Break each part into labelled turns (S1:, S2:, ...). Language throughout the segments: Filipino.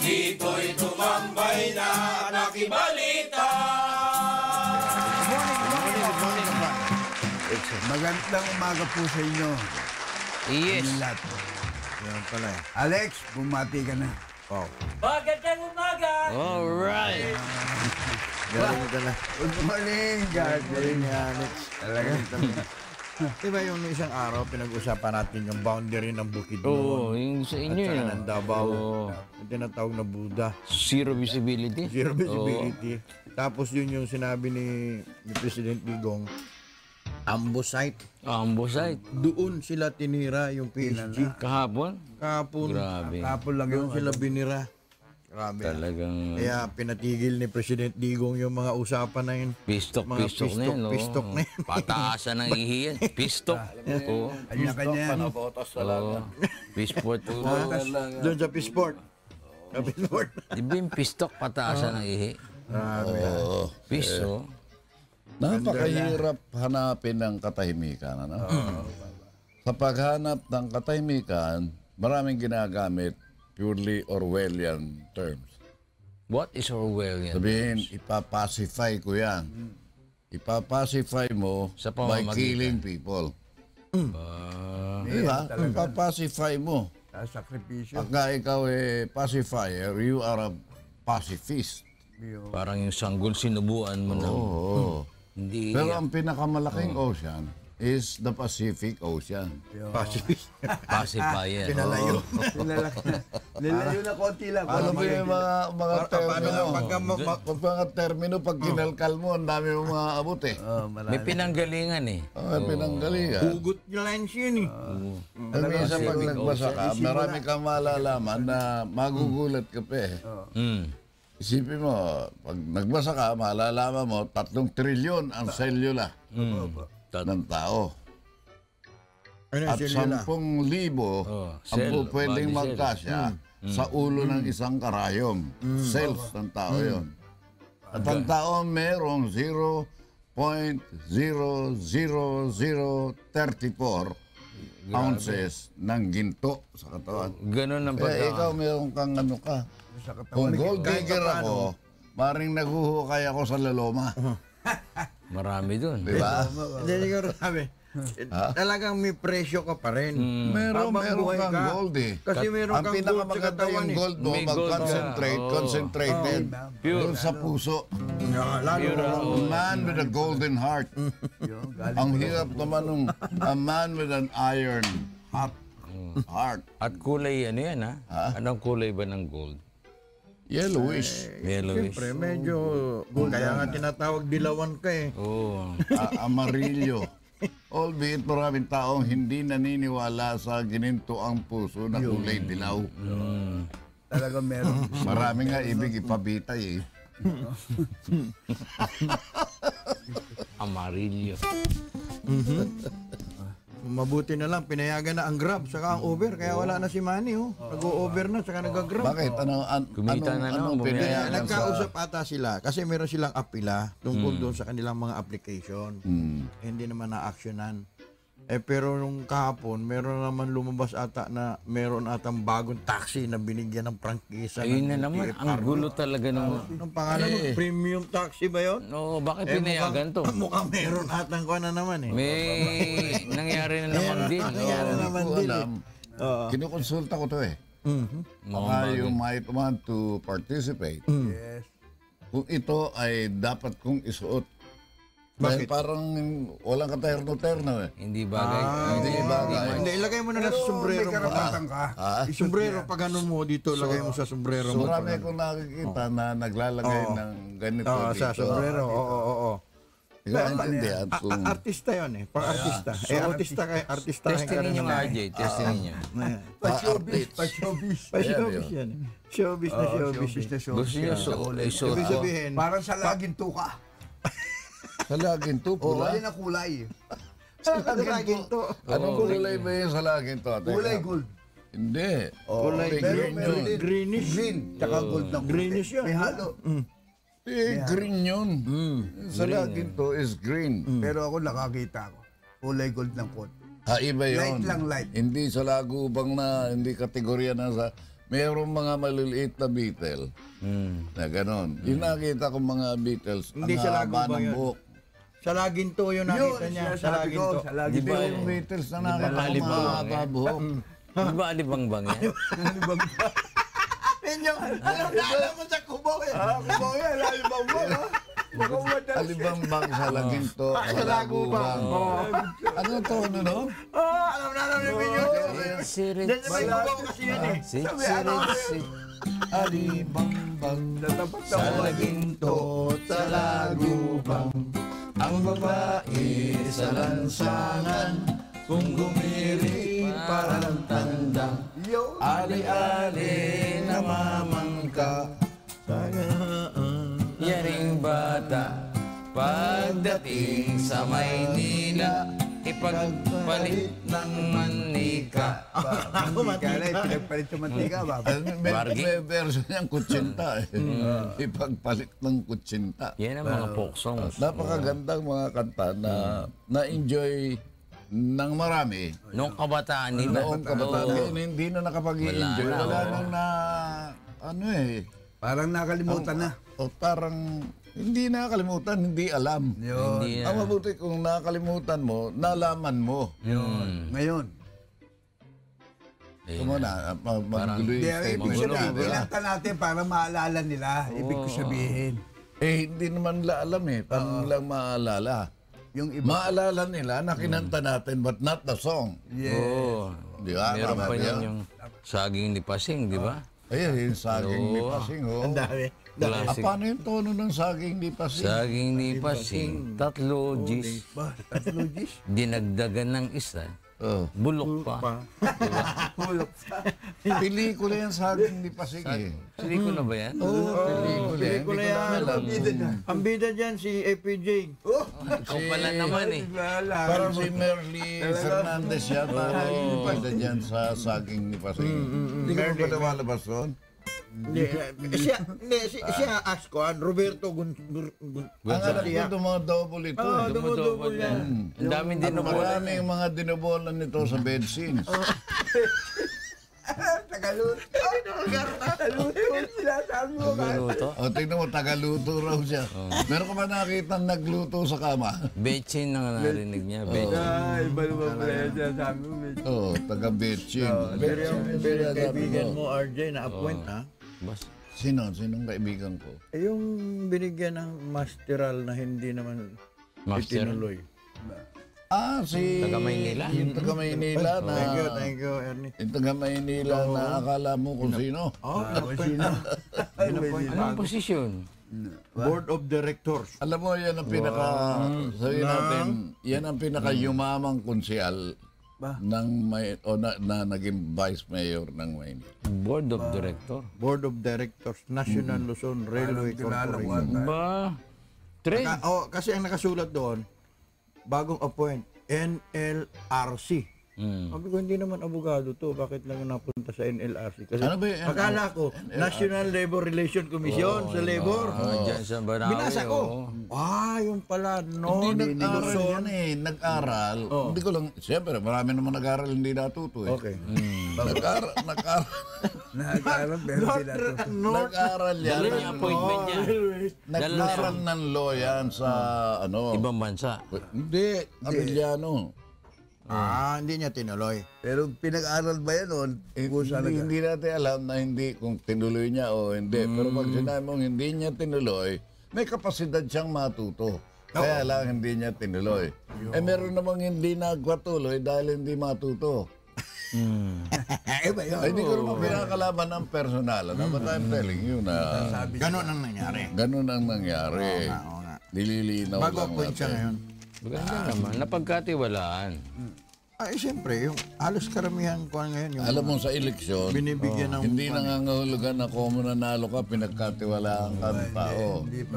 S1: Dito'y tumambay na nakibalita.
S2: Magandang umaga po sa inyo.
S3: Yes.
S2: Lahat.
S4: Yan pala eh.
S2: Alex, bumati ka na.
S4: Wow.
S1: Magandang umaga.
S3: Alright.
S4: Galing ka na.
S2: Good morning, God.
S4: Galing ni Alex.
S2: Talaga.
S4: Diba yung isang araw, pinag-usapan natin yung boundary ng Bukidnon.
S3: Oo, yung sa
S4: At
S3: inyo
S4: saka
S3: yun.
S4: ng Davao.
S3: Oo.
S4: Yung tinatawag na Buddha.
S3: Zero visibility.
S4: Zero visibility. Tapos yun yung sinabi ni President Digong, Ambosite.
S3: Ambosite.
S4: Doon sila tinira yung PSG.
S3: Kahapon?
S4: Kapon.
S3: Grabe.
S2: Kapon lang
S4: Doon
S2: yung
S4: sila binira. Grabe.
S3: Talagang
S4: Kaya pinatigil ni President Digong yung mga usapan na yun.
S3: pistok
S4: Mga
S3: na yun. oo.
S4: pistok na yun.
S3: Pataasan ng ihiyan. Pistok. Oo.
S2: kanya-kanya yan.
S3: Oo. Pisport.
S4: Doon sa Pisport. Sa Pisport.
S3: Di ba yung pistok pataasan ng ihi?
S5: Oo.
S3: Piso.
S5: Napakahirap hanapin ng katahimikan. Ano? Sa paghanap ng katahimikan, maraming ginagamit purely Orwellian terms.
S3: What is Orwellian?
S5: Sabihin, ipapacify ko yan. Ipapacify mo
S3: Sa
S5: by
S3: pamamagitan.
S5: killing people. Diba? Ipapacify mo.
S2: Sakripisyo.
S5: Pagka ikaw pacifier, you are a pacifist.
S3: Parang yung sanggol sinubuan mo na.
S5: Oo.
S3: Hindi.
S5: Pero ang pinakamalaking ocean is the Pacific Ocean.
S4: Pacifist.
S3: Pacifier.
S4: Pinalayo.
S2: Nilayo na konti lang.
S5: Ano ba yung mga termino?
S4: Pagka
S5: Mga termino, pag kinalkal mo, ang dami mo maaabot eh.
S3: May pinanggalingan eh.
S5: Pinanggalingan.
S4: hugot lines yun eh.
S5: Minsan pag nagbasa ka, marami kang malalaman na magugulat ka pa eh. Isipin mo, pag nagbasa ka, malalaman mo, 3 trilyon ang selula ng tao.
S4: Ano
S5: At 10,000 ang pwedeng
S3: body
S5: magkasya sa ulo ng isang karayom. Cells ng tao yun. At ang tao merong 0.00034 ounces ng ginto sa katawan.
S3: Ganun ang
S5: Kaya
S3: pagka...
S5: ikaw meron kang ano ka. Kung gold digger ako, maring naguhukay ako sa laloma.
S3: Marami dun.
S5: Diba?
S4: Hindi siguro sabi. Talagang may presyo ka pa rin.
S5: Meron
S4: Habang buhay
S5: kang
S4: ka.
S5: gold eh.
S4: Kasi meron
S5: Ang
S4: kang gold sa
S5: pinakamaganda
S4: katawan
S5: yung
S4: eh.
S5: gold mo,
S3: May gold
S5: mag-concentrate,
S3: ka.
S5: concentrated.
S3: Pure.
S5: Doon sa puso.
S4: Lalo
S5: A man with a golden heart. Ang hirap naman nung a man with an iron heart.
S3: At kulay ano yan ha? Anong kulay ba ng gold?
S5: Yellowish.
S3: Yellowish.
S4: siyempre medyo kaya nga tinatawag dilawan ka eh.
S3: Oo.
S5: Amarillo. Albeit maraming taong hindi naniniwala sa gininto ang puso na kulay dilaw.
S2: Talaga meron.
S5: Marami nga ibig ipabitay eh.
S3: Amarillo.
S4: Mabuti na lang pinayagan na ang Grab saka ang Uber kaya wala na si Manny oh. Nag-o-Uber na saka nag-Grab.
S5: Bakit?
S3: Kumita na naman,
S5: anong
S3: bumiyaya.
S5: pinayagan sa...
S4: Nagkausap ata sila kasi meron silang apila tungkol doon sa kanilang mga application. Hindi naman na-actionan. Pero nung kahapon, meron naman lumabas ata na meron atang bagong taxi na binigyan ng prangkisa.
S3: Ayun na naman. Ang gulo talaga ng...
S4: Anong pangalan mo? Premium taxi ba yun?
S3: Oo, bakit pinayagan to?
S4: Mukhang meron atang ko na naman eh.
S3: May nangyari na naman din.
S4: Nangyari
S3: Oo.
S4: naman
S5: Ko
S4: din eh.
S5: alam. Kinukonsulta ko to eh. Baka you might want to participate.
S2: Yes.
S5: Kung ito ay dapat kong isuot. Dahil parang walang katerno-terno eh.
S3: Hindi bagay.
S5: Hindi bagay.
S4: Hindi, ilagay mo na lang sa sombrero mo.
S2: Karapatan ka.
S4: Sombrero, pag ano mo dito, lagay mo sa sombrero mo.
S5: Marami akong nakikita na naglalagay ng ganito
S4: Oo,
S5: dito.
S4: sa sombrero. Oo.
S5: Ikaw ang intindihan kung...
S4: Artista yun eh, pang-artista. Artista ka
S3: Testingin
S4: rin
S3: nyo
S4: naman.
S3: nga, RJ. Testingin nyo.
S2: Pa-showbiz. Pa-showbiz.
S4: Pa-showbiz yan eh. Showbiz na showbiz.
S2: Showbiz na
S4: eh.
S2: showbiz.
S3: Gusto nyo isuot
S4: Ibig
S3: ko?
S4: sabihin,
S2: Parang sa laging tuka.
S5: Sa laging to,
S2: Oo,
S5: pula.
S2: ayun ang kulay.
S4: laging to.
S5: Anong kulay ba yun sa laging to? Teka.
S2: Kulay gold.
S5: Hindi.
S4: Kulay
S5: green yun.
S4: greenish.
S2: Green. Tsaka gold na kulay.
S4: Greenish yun.
S2: May halo.
S5: Green yun. Sa laging to is green.
S2: Pero ako nakakita ko. Kulay gold ng konti.
S5: Iba yun.
S2: Light lang, light.
S5: Hindi sa lagubang na, hindi kategorya na sa mayroong mga maliliit na beetle na gano'n. Yung nakita ko mga beetles,
S4: Hindi
S5: ang
S4: sa lago
S5: haba
S4: ba
S5: ng
S4: yun?
S5: buhok.
S4: Sa Laginto yung nakita niya. Sa
S2: sinasabi ko,
S4: Laginto.
S2: sa lagi
S3: Di ba
S2: ko.
S5: Yung beetles na nakita ko
S3: alibang
S5: mga
S3: yan?
S5: haba buhok.
S3: Di ba alibangbang yan?
S4: Yan yung, alam mo sa kubo eh.
S2: Kubaw yan, lagi bang mo, ha? Mukhang madalas.
S5: Alibambang sa laginto, sa lagubang. Ano to, ano no?
S4: Alam na yung video.
S3: Sirit,
S4: Diyan sa may kubo kasi yan eh.
S3: sirit.
S5: Alibambang
S2: Natapat na
S5: sa
S2: ako.
S5: laginto, sa lagubang. Ang babae sa lansangan, kung gumirit parang tanda.
S2: Yo.
S5: Ali-ali namamangka.
S3: Yaring bata, pagdating sa Maynila, ipagpalit ng manika.
S2: Mantika. Pinagpalit sa mantika, ba?
S5: May version niyang kutsinta eh. Ipagpalit ng kutsinta.
S3: Yan ang mga folk songs.
S5: Napakagandang mga kanta na na-enjoy ng marami.
S3: Noong kabataan nila.
S5: Noong kabataan. Ngayon, hindi na nakapag-i-enjoy.
S3: Wala na,
S5: Wala
S3: oo.
S5: nang na, ano eh.
S2: Parang nakalimutan na.
S5: O parang, hindi nakakalimutan, hindi alam.
S2: Yun.
S3: Hindi
S5: Ang
S3: na.
S5: mabuti kung nakakalimutan mo, nalaman mo.
S2: Yun. Ngayon.
S5: Ito na, mag-guloy
S2: Di,
S5: stable.
S2: ibig sabihin,
S3: Magulo,
S2: kinanta natin para maalala nila. Ibig ko sabihin.
S5: Eh, hindi naman nila alam eh. Paano nilang maalala?
S2: Yung iba.
S5: Maalala nila na kinanta natin but not the song.
S2: Yeah.
S3: Oo.
S5: Di ba?
S3: Meron
S5: Tama
S3: pa
S5: ba
S3: yan
S5: yan?
S3: yung saging ni Pasing, di ba?
S5: Ayun, yung saging ni
S3: Oo.
S5: Pasing. Oh.
S4: Ang dami.
S3: Classic.
S5: Paano yung tono ng saging ni Pasing?
S3: Saging ni Pasing, tatlo G's,
S2: Ba, tatlo G's.
S3: dinagdagan ng isa,
S5: Oh.
S3: bulok pa.
S2: Hulok sa.
S5: Pelikula yung saging ni Pasing eh.
S3: Sili ko na ba yan?
S5: Oo, pelikula.
S4: Pelikula
S5: Hindi ko
S4: yan.
S5: na alam.
S4: Ang bida dyan, si FPJ.
S3: Ikaw pala naman eh.
S2: Wala.
S5: Parang si Merly Fernandez yata na yung pwede dyan sa saging ni Pasing. Hindi ka pa lumalabas doon?
S4: Hindi, siya Ascoan, Roberto
S5: Ang alam ko itong mga double ito. eh.
S3: Dumudubol yan. Ang daming dinubulan.
S5: Maraming mga dinobolan nito sa bed scenes.
S2: Tagaluto. Tagaluto. Sinasabi mo ka.
S3: Minuto.
S5: O, tingnan mo, tagaluto raw siya. Meron ka ba nakita nagluto sa kama?
S3: Betchin na narinig niya. Betchin.
S2: Ay, iba naman pala yan sinasabi mo. medyo.
S5: Oo, taga-betchin.
S4: Pero yung kaibigan mo, RJ, na-appoint ha?
S3: Bas.
S5: Sinong kaibigan ko?
S4: Eh, yung binigyan ng masteral na hindi naman
S3: Master.
S4: itinuloy.
S5: Ah, si...
S3: Taga Maynila?
S5: Yung taga Maynila na...
S4: Thank you, Ernie.
S5: Yung taga Maynila na akala mo kung sino.
S4: Oh,
S2: Sino? Ay,
S3: Anong posisyon?
S4: Board of Directors.
S5: Alam mo, yan ang pinaka... Sabihin natin, yan ang pinaka-yumamang konsyal ng na naging vice mayor ng Maynila.
S3: Board of Director.
S4: Board of Directors, National Luzon Railway Corporation.
S3: Ba? Trade.
S4: Kasi ang nakasulat doon, bagong appoint, NLRC. Sabi ko, hindi naman abogado to. Bakit lang napunta sa NLRC? Kasi
S5: Ano ba yung
S4: akala ko, National Labor Relation Commission sa labor.
S3: Diyan sa Barawi.
S4: Binasa ko. Yung pala, no.
S5: Hindi nag-aral yan eh. Nag-aral. Hindi ko lang... Siyempre, marami naman nag-aral hindi natuto eh.
S4: Okay.
S5: Nag-aral.
S2: Nakakaroon, pero sila to.
S5: Nag-aral yan.
S3: Dala niya appointment niya.
S5: Nag-aral ng law yan sa ano.
S3: Ibang bansa.
S5: Hindi. Abiliano.
S4: Hindi niya tinuloy.
S2: Pero pinag-aral ba yan o?
S5: Hindi natin alam na hindi kung tinuloy niya o hindi. Pero pag sinabi mong hindi niya tinuloy, may kapasidad siyang matuto. Kaya lang hindi niya tinuloy. Meron namang hindi nagpatuloy dahil hindi matuto.
S2: Iba yun.
S5: Ay, hindi ko naman pinakalaban ng personal. But I'm telling you na
S4: Ganon ang nangyari.
S5: ganun ang nangyari.
S4: Oo nga.
S5: Nililinaw
S4: Bago
S5: lang
S4: appoint siya
S5: natin.
S4: ngayon.
S3: Maganda naman. Napagkatiwalaan.
S4: Siyempre, yung halos karamihan ko ngayon, yung
S5: Alam mo sa eleksyon,
S4: binibigyan ng...
S5: hindi nangangahulugan na kung nanalo ka, pinagkatiwalaan ka ng tao.
S2: Hindi pa.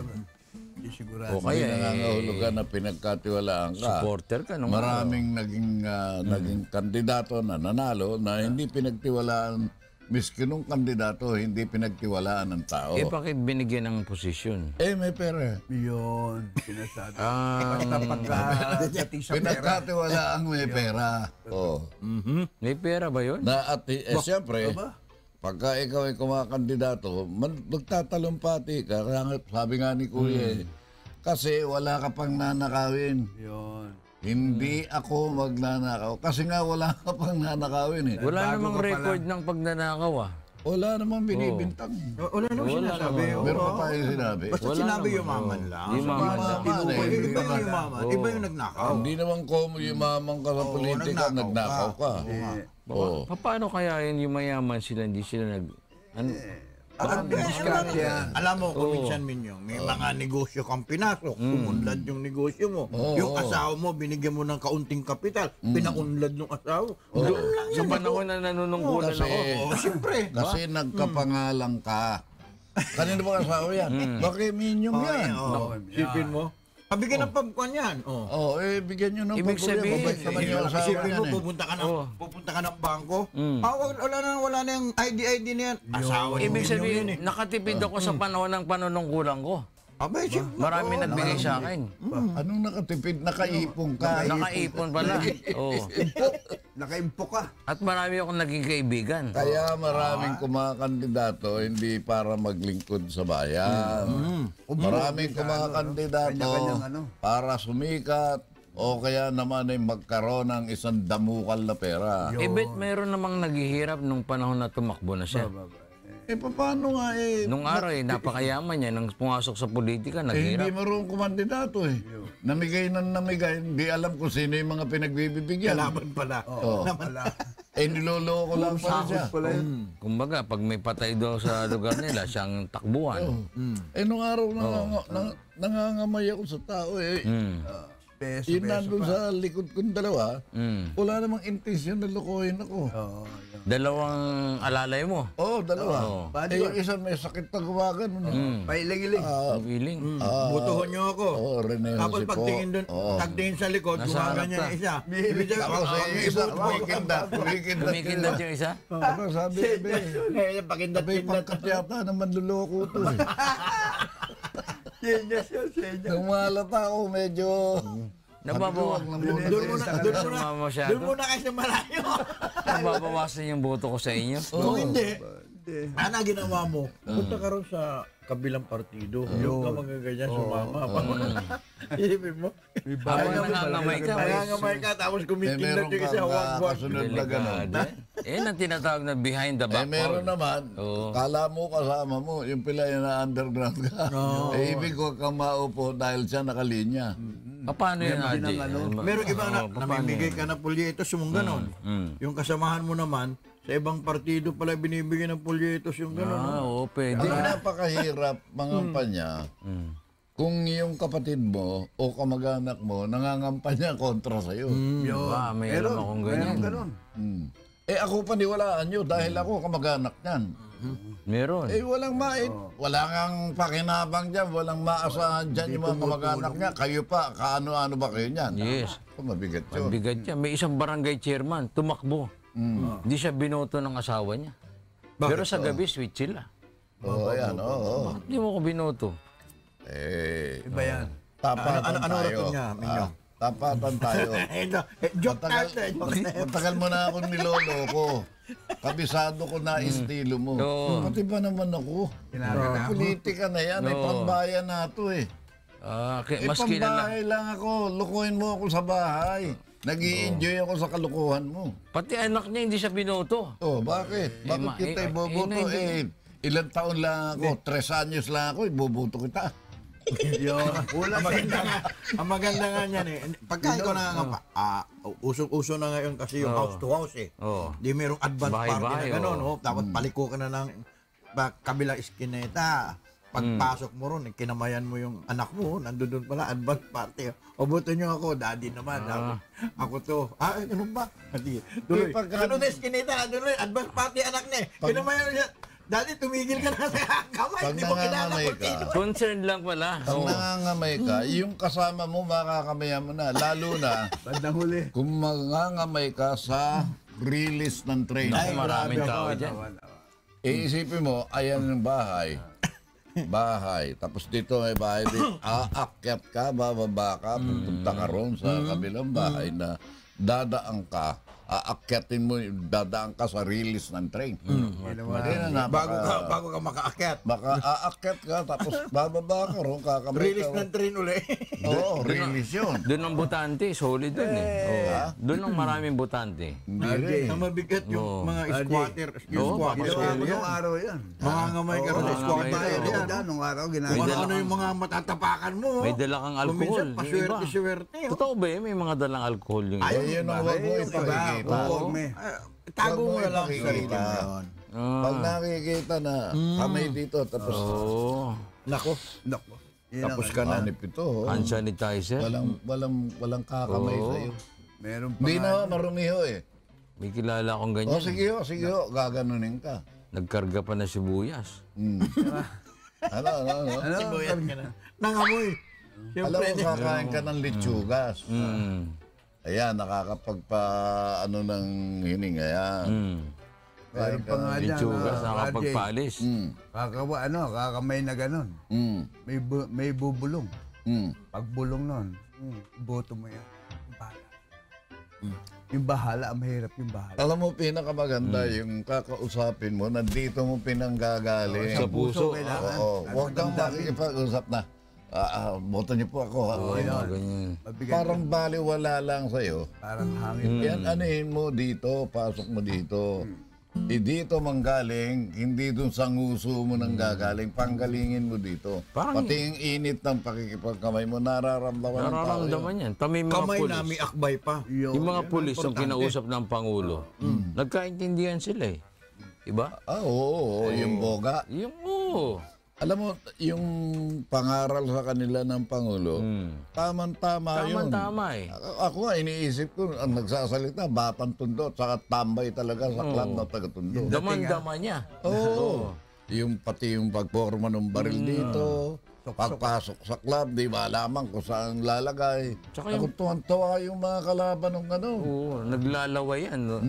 S2: Hindi sigurado.
S3: O
S5: Hindi
S3: kaya
S5: nangangahulugan na pinagkatiwalaan ka.
S3: supporter ka nung
S5: Maraming naging kandidato na nanalo na hindi pinagtiwalaan. Miski nung kandidato, hindi pinagtiwalaan ng tao.
S3: bakit binigyan ng posisyon?
S5: May pera.
S2: Yun. Sinasabi.
S3: Ah,
S2: Pagkadating sa pera.
S5: Pinagkatiwalaan may pera. Oh.
S3: may pera ba yun?
S5: Na at siyempre, pagka ikaw ay kumakandidato, magtatalumpati ka. Kaya nga, sabi nga ni Kuya, kasi wala ka pang nanakawin.
S2: Yun.
S5: Hindi ako magnanakaw. Kasi nga wala ka pang nanakawin eh.
S3: Wala
S2: Bago
S3: namang
S2: ka pala.
S3: record ng pagnanakaw ah.
S5: Wala namang binibintang.
S4: Wala naman sinasabi.
S5: Meron pa tayo sinabi.
S4: Basta
S3: Wala
S4: sinabi
S3: naman,
S4: yumaman lang.
S3: Yumaman
S5: lang.
S4: Iba yung yumaman. Iba yung nagnakaw.
S5: Hindi naman komo yumaman ka sa politika, nagnakaw ka. Oo.
S3: Paano kaya yun yung mayaman sila, hindi sila nag... Ano?
S4: Alam mo, kung minsan Minyong, may mga negosyo kang pinasok, umunlad yung negosyo mo. Yung asawa mo, binigyan mo ng kaunting kapital, pinaunlad yung asawa. Doon lang
S3: Sa panahon na nanunungkulan
S5: Kasi,
S3: ako.
S4: Siyempre.
S5: kasi nagkapangalang ka. Kanino ba asawa yan? Bakit minyong yan?
S4: Sipin mo. Pabigyan ng pagkuhan yan.
S5: Oh, bigyan nyo ng
S3: Ibig sabihin,
S5: mabait naman yung asawa
S4: Isipin mo,
S5: yan eh.
S4: pupunta ka ng bangko. Wala na yung ID na yan. Asawa ni
S3: Ibig
S4: Minyong
S3: sabihin,
S4: yun eh.
S3: nakatipid ako sa panahon ng panunungkulan ko.
S4: Abay, siyempre.
S3: Marami nagbigay sa akin.
S5: Anong nakatipid? Nakaipong ka.
S3: Nakaipon pala. Oo.
S2: Nakaimpo ka.
S3: At marami akong naging kaibigan.
S5: Kaya maraming kumakandidato hindi para maglingkod sa bayan. Maraming kumakandidato
S2: Kanya-kanyang ano.
S5: para sumikat o kaya naman ay magkaroon ng isang damukal na pera.
S3: Bet mayroon namang naghihirap nung panahon na tumakbo na siya.
S5: Paano nga
S3: Nung araw napakayaman niya. Nang pumasok sa politika,
S5: hindi
S3: naghihirap.
S5: marunong kumandidato eh. Namigay ng namigay, hindi alam kung sino yung mga pinagbibigyan.
S4: Kalaban pala.
S5: Niloloko lang pala siya.
S2: Pala yun.
S3: Kumbaga, pag may patay daw sa lugar nila, siyang takbuhan.
S5: Nung araw nangangamay ako sa tao eh.
S2: Peso,
S5: Yun nandun sa likod kong dalawa, wala namang intensyon na lokohin ako.
S3: Dalawang alalay mo.
S5: Dalawa. Yung isa may sakit na gumagan.
S2: Pailing-iling.
S3: Feeling.
S4: Butuhon niyo ako.
S5: Rene
S4: Tapos
S5: Jose po.
S4: pagtingin doon, tagtingin sa likod,
S3: Nasa
S4: gumagan
S3: harap
S4: niya
S3: ka.
S4: yung isa. Ibig sabihin,
S5: Tapos yung isa, kumikindat.
S3: Kumikindat yung isa.
S5: Ano sabi?
S4: pakindat
S5: Sabi, pagkat yata naman luloko to eh.
S2: Senyas yun, senyas.
S5: Nung malata ako, medyo...
S3: Nababawasan
S4: Doon muna kayo sa malayo.
S3: Nababawasan yung boto ko sa inyo.
S4: Kung hindi, ano ginawa mo? Punta ka ron sa kabilang partido. Yung ka magaganyan sumama. Isipin mo?
S3: Habang nangangamay ka.
S4: Nangangamay ka, tapos kumikindat
S5: meron
S4: yung isa,
S5: kang
S4: wag-wag.
S5: kasunod na gano'n.
S3: Ang tinatawag na behind the back
S5: Meron
S3: wall.
S5: naman, kala mo kasama mo, yung pila yung na-underground ka. Ibig ko kang maupo dahil siya nakalinya.
S3: Paano yun, Adi?
S4: Meron iba na namimigay ka na pulyetos yung ganon. Yung kasamahan mo naman, sa ibang partido pala binibigyan ng pulyetos yung ganon.
S3: Oo, pwede.
S5: Ang napakahirap mangampanya kung yung kapatid mo o kamag-anak mo nangangampanya kontra sa'yo.
S3: May alam akong ganyan.
S2: Ganon.
S5: Ako paniwalaan nyo dahil ako kamag-anak niyan.
S3: Meron.
S5: Wala kang pakinabang dyan, walang maasahan dyan yung mga kamag-anak niya. Kayo pa, kaano-ano ba kayo niyan?
S3: Yes.
S5: Mabigat yun.
S3: Bigat niya. May isang barangay chairman, tumakbo. Hindi siya binoto ng asawa niya. Pero sa gabi, sweet sila.
S5: Ayan, oo.
S3: Hindi mo ko binoto.
S2: Iba yan.
S5: Tapatan
S4: Ano
S5: tayo.
S4: raton niya, Minyo?
S5: Tapatan tayo.
S4: Joke natin.
S5: Matagal mo na akong nilolo ko. Kabisado ko na estilo mo.
S3: Oo.
S5: Pati ba naman ako? Politika na yan. Ay pambayan na ito eh.
S3: Mas kilala.
S5: Pambahay lang ako. Lukuhin mo ako sa bahay. Nag-i-enjoy ako sa kalukuhan mo.
S3: Pati anak niya hindi siya binoto.
S5: Bakit? Bakit kita iboboto? Ilang taon lang ako. 3 anyos lang ako. Iboboto kita.
S4: Ang maganda nga niyan eh. Pagka ikaw nangangapa, usong-uso na ngayon kasi yung house to house eh. Di merong advance party
S3: Bahay-bahay,
S4: na gano'n. Tapos paliko ka na ng kabilang iskineta. Pagpasok mo ron, kinamayan mo yung anak mo, nandun pala, advance party. O buto nyo ako, daddy naman. Ako to. Ano ba? Tuloy. Ano na iskineta, advance party anak niya. Kinamayan niya. Dati tumigil ka na sa kamay,
S5: Pag
S4: hindi mo kilala
S5: nangangamay
S4: kung
S5: ka,
S4: sino.
S3: Concern lang pala.
S5: pag nangangamay ka, yung kasama mo makakamayan mo na. Lalo na
S2: Bandang huli.
S5: kung mangangamay ka sa release ng train.
S3: Maraming tao dyan.
S5: Isipin mo, ayan yung bahay. Tapos dito may bahay din. Aakyat ka, bababa ka, pupunta ka ron sa kabilang bahay na dadaan ka aakyatin mo, dadaan ka sa release ng train.
S4: Bago ka makaakyat.
S5: Baka aakyat ka, tapos bababa ka ron, kakamay
S4: Release ng train uli.
S5: Oo, release yun.
S3: Doon ang butante, solid doon Doon ang maraming butante.
S5: Hindi rin.
S4: Ang mabigat yung mga squatter. Yung
S3: Oo,
S4: squatter.
S2: Ginawa ko nung araw yan.
S4: Mangangamay ka rin sa squatter.
S3: mangangamay ka.
S2: Kaya nung araw ginagawa.
S4: Kung ano yung mga matatapakan mo.
S3: May dala kang alcohol.
S4: Minsan,
S3: yung iba.
S4: paswerte-swerte.
S3: Totoo ba may mga dalang alcohol yung iba?
S5: Ay, yun ang wag mo ipakikita.
S2: Oo.
S4: Tago mo na lang
S5: Wag mo
S4: sa sarili mo
S5: ipakikita.
S4: yun.
S5: Pag nakikita na kamay dito, tapos
S3: Oo.
S4: Nako.
S2: Nako.
S5: tapos ka na. Hanip ito.
S3: Hand sanitizer.
S5: Walang kakamay
S3: Oo.
S5: sa'yo.
S2: Meron pa
S5: Hindi
S2: nga.
S5: na marumiho eh.
S3: May kilala akong
S5: O
S3: ganyan.
S5: sige ho, gaganunin ka.
S3: Nagkarga pa na sibuyas.
S5: Ano?
S4: Nangamoy.
S5: Alam mo, kakain ka ng litsugas. Ayan, ano ng hining, ayan.
S2: Meron pa nga dyan.
S3: Litsugas,
S2: RJ.
S3: nakapagpalis.
S2: Kakamay na ganon. May bubulong. Pagbulong nun, boto mo yan. Yung bahala. Yung bahala, ang mahirap yung bahala.
S5: Alam mo, pinakamaganda yung kakausapin mo, nandito mo pinanggagaling.
S3: Sa puso.
S2: Kailangan.
S5: Oo, huwag kang makikipag-usap na, boto niyo po ako. Ha?
S3: Ganyan.
S2: Mabigat.
S5: Parang baliwala lang sa'yo.
S2: Parang hangin.
S5: Yan, anuhin mo dito, pasok mo dito. Dito manggaling, hindi dun sa nguso mo nang gagaling, panggalingin mo dito.
S3: Parang-
S5: Pati yung init ng pakikipagkamay mo, nararamdaman ng tao.
S3: Nararamdaman yan. Kami mga
S4: Kamay
S3: pulis.
S4: nami akbay pa.
S3: Yung mga pulis yung kinausap ng Pangulo, nagkaintindihan sila eh. Diba?
S5: Oo, yung boga.
S3: Yung oo.
S5: Alam mo, yung pangaral sa kanila ng Pangulo, tama-tama yun.
S3: Tama eh.
S5: Ako nga, iniisip ko, ang nagsasalita, batang tundo, saka tambay talaga sa club na taga-tundo.
S3: Daman-dama niya.
S5: Oo. Yung pati yung pagporma ng baril dito, pagpasok sa club, di ba alaman kung saan lalagay.
S3: Tsaka
S5: Ako tuwan-tuwa yung mga kalaban ng ano.
S3: Oo, naglalaway yan. No?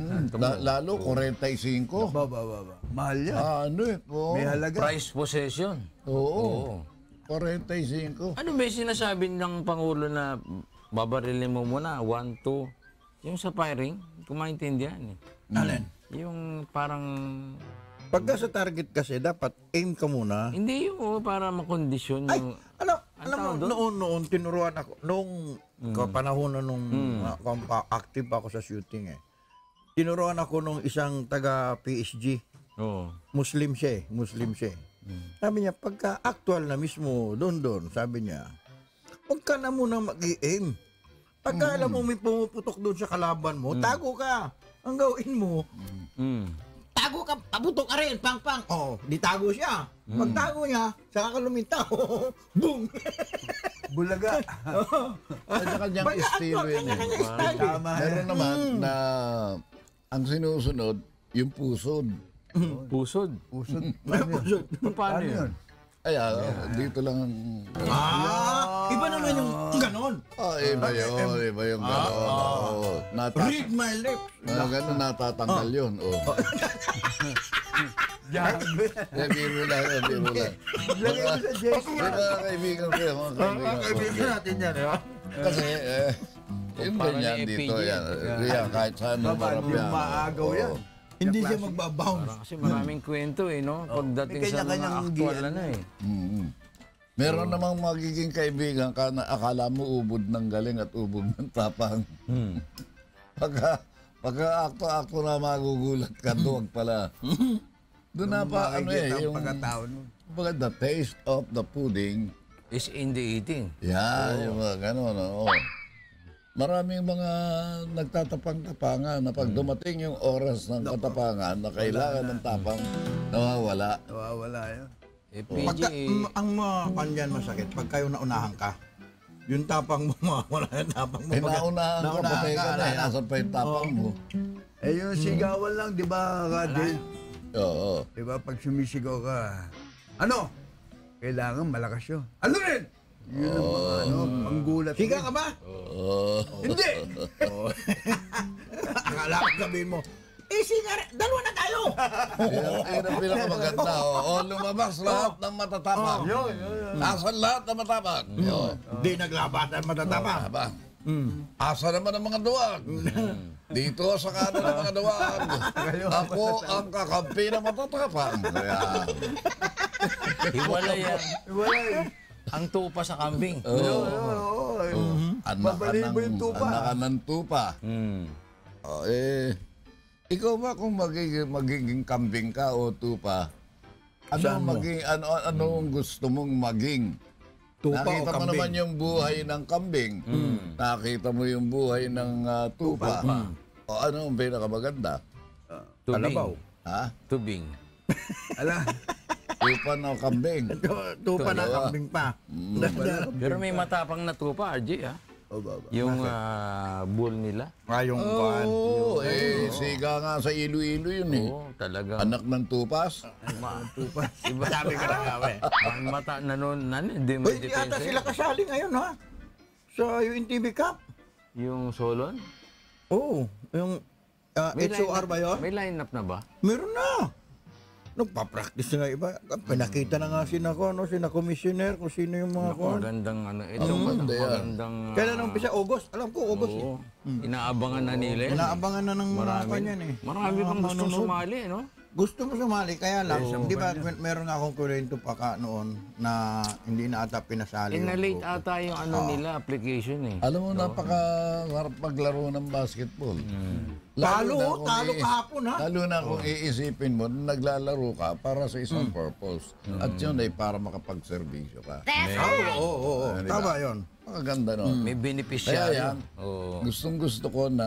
S5: Lalo, 45.
S2: Baba. Mahal yan.
S5: Ano eh po.
S2: May halaga.
S3: Price possession.
S5: Oo. 45.
S3: Ano ba yung sinasabi ng Pangulo na babarilin mo muna, 1, 2, yung sa firing, kung maintindihan eh.
S4: Alin?
S3: Yung parang,
S4: Pagka sa target kasi, dapat aim ka muna.
S3: hindi yung para makondisyon
S4: Ay,
S3: yung,
S4: alam mo, noon, tinuruan ako, noong panahon na nung active ako sa shooting eh. Tinuruan ako nung isang taga PSG.
S3: oh,
S4: Muslim siya eh. Sabi niya, pagka actual na mismo, doon, sabi niya, huwag ka na muna mag-i-aim. Pagka alam mo may pumuputok doon sa kalaban mo, tago ka. Ang gawin mo, tago ka, paputok ka rin, pang. Oo, di tago siya. Pag tago niya, saka ka lumintaw. Boom!
S2: Bulaga.
S5: Kanya-kanyang estilo yun eh.
S2: Tama.
S5: Meron naman na ang sinusunod, yung pusod.
S3: pusod.
S2: Usod.
S3: Paano yun?
S5: Ay, dito lang ang...
S4: Iba naman yung ganon.
S5: Iba yung gano'n. Oo.
S4: Read my lips.
S5: Gano'n natatanggal yun. Oh. Biro lang.
S2: Lagay mo sa James.
S5: Mga kaibigan ko yan. Mga kaibigan ko.
S4: natin yan, di ba?
S5: Kasi, yung
S3: Parang
S5: ganyan
S3: yung
S5: dito
S3: FPG.
S5: yan. Yan, kahit saan mo marap yan.
S2: Maagaw yan.
S4: Hindi siya magbabounce.
S3: Kasi maraming kwento eh, no? Pagdating
S2: May
S3: sa mga
S2: kanya-kanyang
S3: actual
S2: giyan
S3: na eh.
S5: Meron namang magiging kaibigan ka na akala mo ubod ng galing at ubod ng tapang. Pagka akto-akto na magugulat ka, duwag pala. Doon na pa, yung
S2: pagkatao nun.
S5: the taste of the pudding.
S3: Is in the eating.
S5: Yan, yung mga gano'n. Oo. Maraming mga nagtatapang-tapangan na pag dumating yung oras ng katapangan na kailangan ng tapang, nawawala.
S2: Nawawala yan.
S3: FPG
S4: Pagka,
S3: eh.
S4: ang kanyan masakit, pag kayo naunahan ka, yung tapang mo, wala yung tapang mo.
S5: Eh, naunahan ka, patay ka na, nasan pa yung tapang mo.
S2: Eh, yung sigawan lang, di ba, Radel?
S5: Oo.
S2: Di ba, pag sumisigaw ka, ano? Kailangan malakas yun. Ano rin? Yun ang mga, panggulat.
S4: Higa ka ba?
S2: Hindi!
S4: Akala ko sabihin mo, dalawa na tayo!
S5: Yan ang pinakamaganda. Lumabas lahat ng matatapang. Nasaan lahat ng matapang?
S4: Hindi naglabasan matatapang.
S5: Asa naman ang mga duwag? Dito sa kanan ng mga duwag. Ako ang kakampi na matatapang. Kaya,
S3: Hiwalay yan. Ang tupa sa kambing.
S5: anak ka
S2: Babalibo yung tupa.
S5: ng tupa. Ikaw ba kung magiging kambing ka o tupa, ano ang gusto mong maging?
S4: Tupa o
S5: Nakita mo
S4: kambing?
S5: naman yung buhay ng kambing. Nakita mo yung buhay ng tupa. O ano ang pinakamaganda?
S3: Tubing.
S4: Kalabaw.
S5: Ha?
S3: Tubing.
S2: Ala,
S5: Tupa na kambing.
S4: Tupa na
S5: Dalawa.
S4: kambing pa.
S3: Pero may matapang na tupa, RJ, ha? Yung bull nila.
S4: Yung kuhan.
S5: Oo, siga nga sa Iloilo yun eh.
S3: Oo, talaga.
S5: Anak ng tupas.
S3: Iba.
S4: Sabi ka na nga, we.
S3: Ang mata na noon, hindi may
S4: Uy, yata
S3: depensa.
S4: sila kasali ngayon, ha? Sa UNTV Cup.
S3: Yung Solon?
S4: Oo. Yung HOR ba yun?
S3: May lineup na ba?
S4: Meron na. Nagpa-practice na nga iba. Pinakita na nga sina commissioner, kung sino yung mga kuhan.
S3: Magandang magandang...
S4: Kailan ang umpisa? August? Alam ko, August.
S3: Oo. Inaabangan na nila yan.
S4: Inaabangan na ng mga kanyan eh.
S3: Marami pang gustong sumali, no?
S4: Gusto mo sumali, kaya lang, di ba, meron nga akong kurento pa ka noon na hindi na ata pinasali. yung
S3: Na-late
S4: grupo.
S3: ata yung nila, application eh.
S5: Alam mo, napaka-harap maglaro ng basketball.
S4: Talo kahapon, ha?
S5: Lalo na kung iisipin mo, naglalaro ka para sa isang purpose. At yun ay para makapagserbisyo ka.
S4: Oo.
S5: Di ba?
S4: Tama yun.
S5: Makaganda nun.
S3: May
S5: Kaya
S3: beneficiary.
S5: yan,
S3: Oo.
S5: gustong-gusto ko na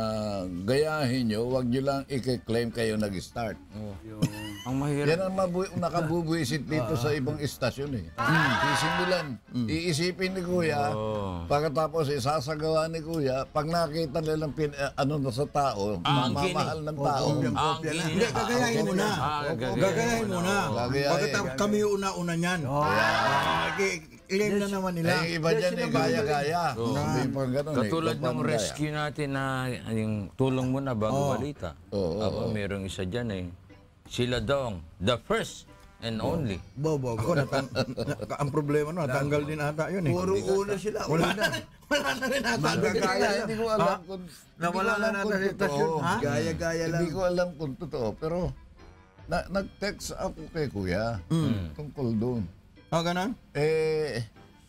S5: gayahin nyo, huwag nyo lang i-claim kayo nag-start.
S3: Ang mahirap.
S5: Yan ang nakabubuisit dito sa ibang istasyon eh. Sisimulan. Iisipin ni Kuya, pagkatapos isasagawa ni Kuya, pag nakita nilang na sa tao, mamamahal ng tao.
S4: Hindi, gagayahin mo na. Gagayahin mo na.
S5: Gagayahin.
S4: Pagkatapos kami una-una niyan. Claim na naman nila.
S5: Eh, iba dyan eh, gaya-gaya. Hindi pa ganun eh.
S3: Katulad ng
S5: Kapag
S3: rescue natin na yung tulong mo na bago balita.
S5: Oo,
S3: Merong isa dyan eh. Sila daw, the first and only.
S4: Ako, ang problema no, natanggal din ata yun eh.
S2: puro una sila.
S4: Wala na rin ata.
S2: Magagaya
S5: Hindi ko alam kung...
S4: Nawala na natin yung stasyon. Ha?
S2: Gaya-gaya lang.
S5: Hindi ko alam kung totoo, pero nag-text ako kay Kuya tungkol doon.
S4: Ganon?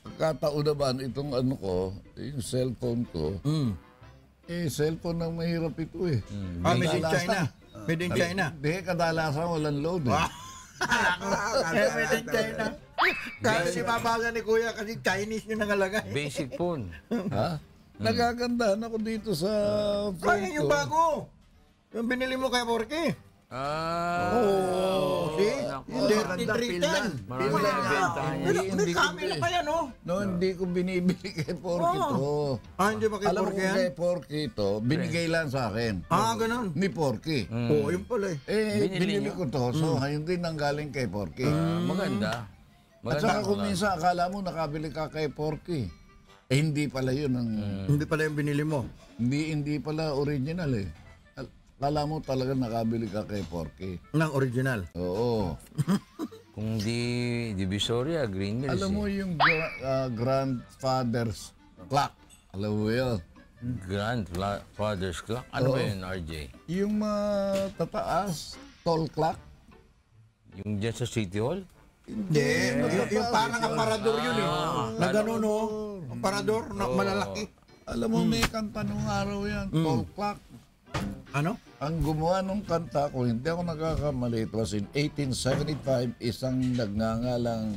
S5: Pagkataon naman itong yung cellphone ko, cellphone ng mahirap ito eh.
S4: Made in China. Made in China.
S5: Hindi, kadalasan walang load eh.
S4: Made in China. Kasi mabaga ni Kuya kasi Chinese yung nangalagay.
S3: Basic phone.
S5: Ha? Nagagandahan ako dito sa phone
S4: Kaya yung
S5: ko.
S4: bago. Yung binili mo kay Porky.
S3: Oo.
S4: See?
S3: Naku.
S4: 3310.
S3: Marami na bentahan yan.
S4: May camera pa yan, oh.
S5: No, hindi ko binibili kay Porky to.
S4: Hindi ba kay
S5: Alam mo
S4: Porky
S5: kung
S4: yan?
S5: kay Porky to, binigay lang sa akin.
S4: Ganon.
S5: Ni Porky.
S4: Oo, yun pala eh.
S5: Binili ko to, so ngayon din nanggaling kay Porky.
S3: Maganda.
S5: At saka kung minsan akala mo nakabili ka kay Porky. Hindi pala yun ang...
S4: Hindi pala yung binili mo.
S5: Hindi pala original eh. Akala mo talaga nakabili ka kay Porky.
S4: Nang original.
S5: Oo.
S3: Kung di Divisoria, Green Hills.
S5: Alam mo yung grandfather's clock. Alam mo yun?
S3: Grandfather's clock. Ano ba yun, RJ?
S5: Yung tataas, tall clock.
S3: Yung dyan sa City Hall?
S4: Hindi. Yung parang aparador yun eh. Na gano'n, oh. Aparador, na malalaki.
S5: Alam mo, may kanta nung araw yan, tall clock.
S4: Ano?
S5: Ang gumawa nung kanta ko, hindi ako nagkakamali, it was in 1875, isang nagngangalang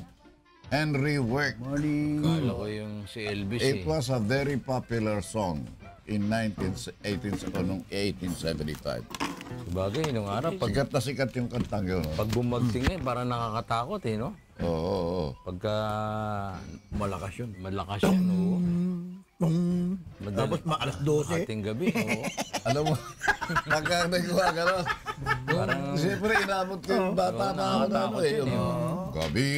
S5: Henry Work.
S3: Kala ko yung si Elvis
S5: It
S3: eh.
S5: was a very popular song in 1875.
S3: Sabagay, nung araw,
S5: Sikat na sikat yung kantang yun.
S3: pag bumagting eh, parang nakakatakot eh, no?
S5: Oo.
S3: Pagka
S4: Malakas yun.
S3: malakas yan, oo.
S4: Tapos alas 12.
S3: Ating gabi, oo.
S5: Alam mo, pagka nagawa ka nun, siyempre inabot ko yung bata na ako na ano eh. Yung gabi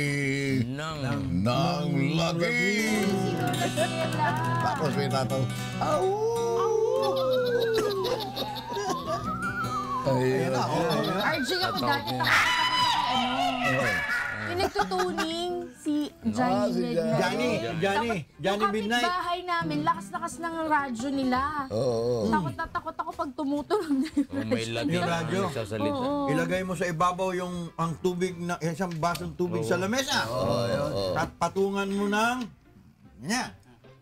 S3: Nang
S5: ng lagi. Tapos may tataw, au!
S6: RJ, ako dati takot ako sa nagtutuning si
S5: si
S6: Johnny Midnight.
S4: Johnny Midnight.
S6: Yung bahay namin, lakas-lakas ng radyo nila.
S5: Oo.
S6: Takot na takot ako pag tumutunog na yung
S3: Oh, may Latin
S4: Yung radyo.
S3: na nagsasalita.
S4: Ilagay mo sa ibabaw ang tubig, isang basong tubig sa lamesa. At patungan mo ng... Yan.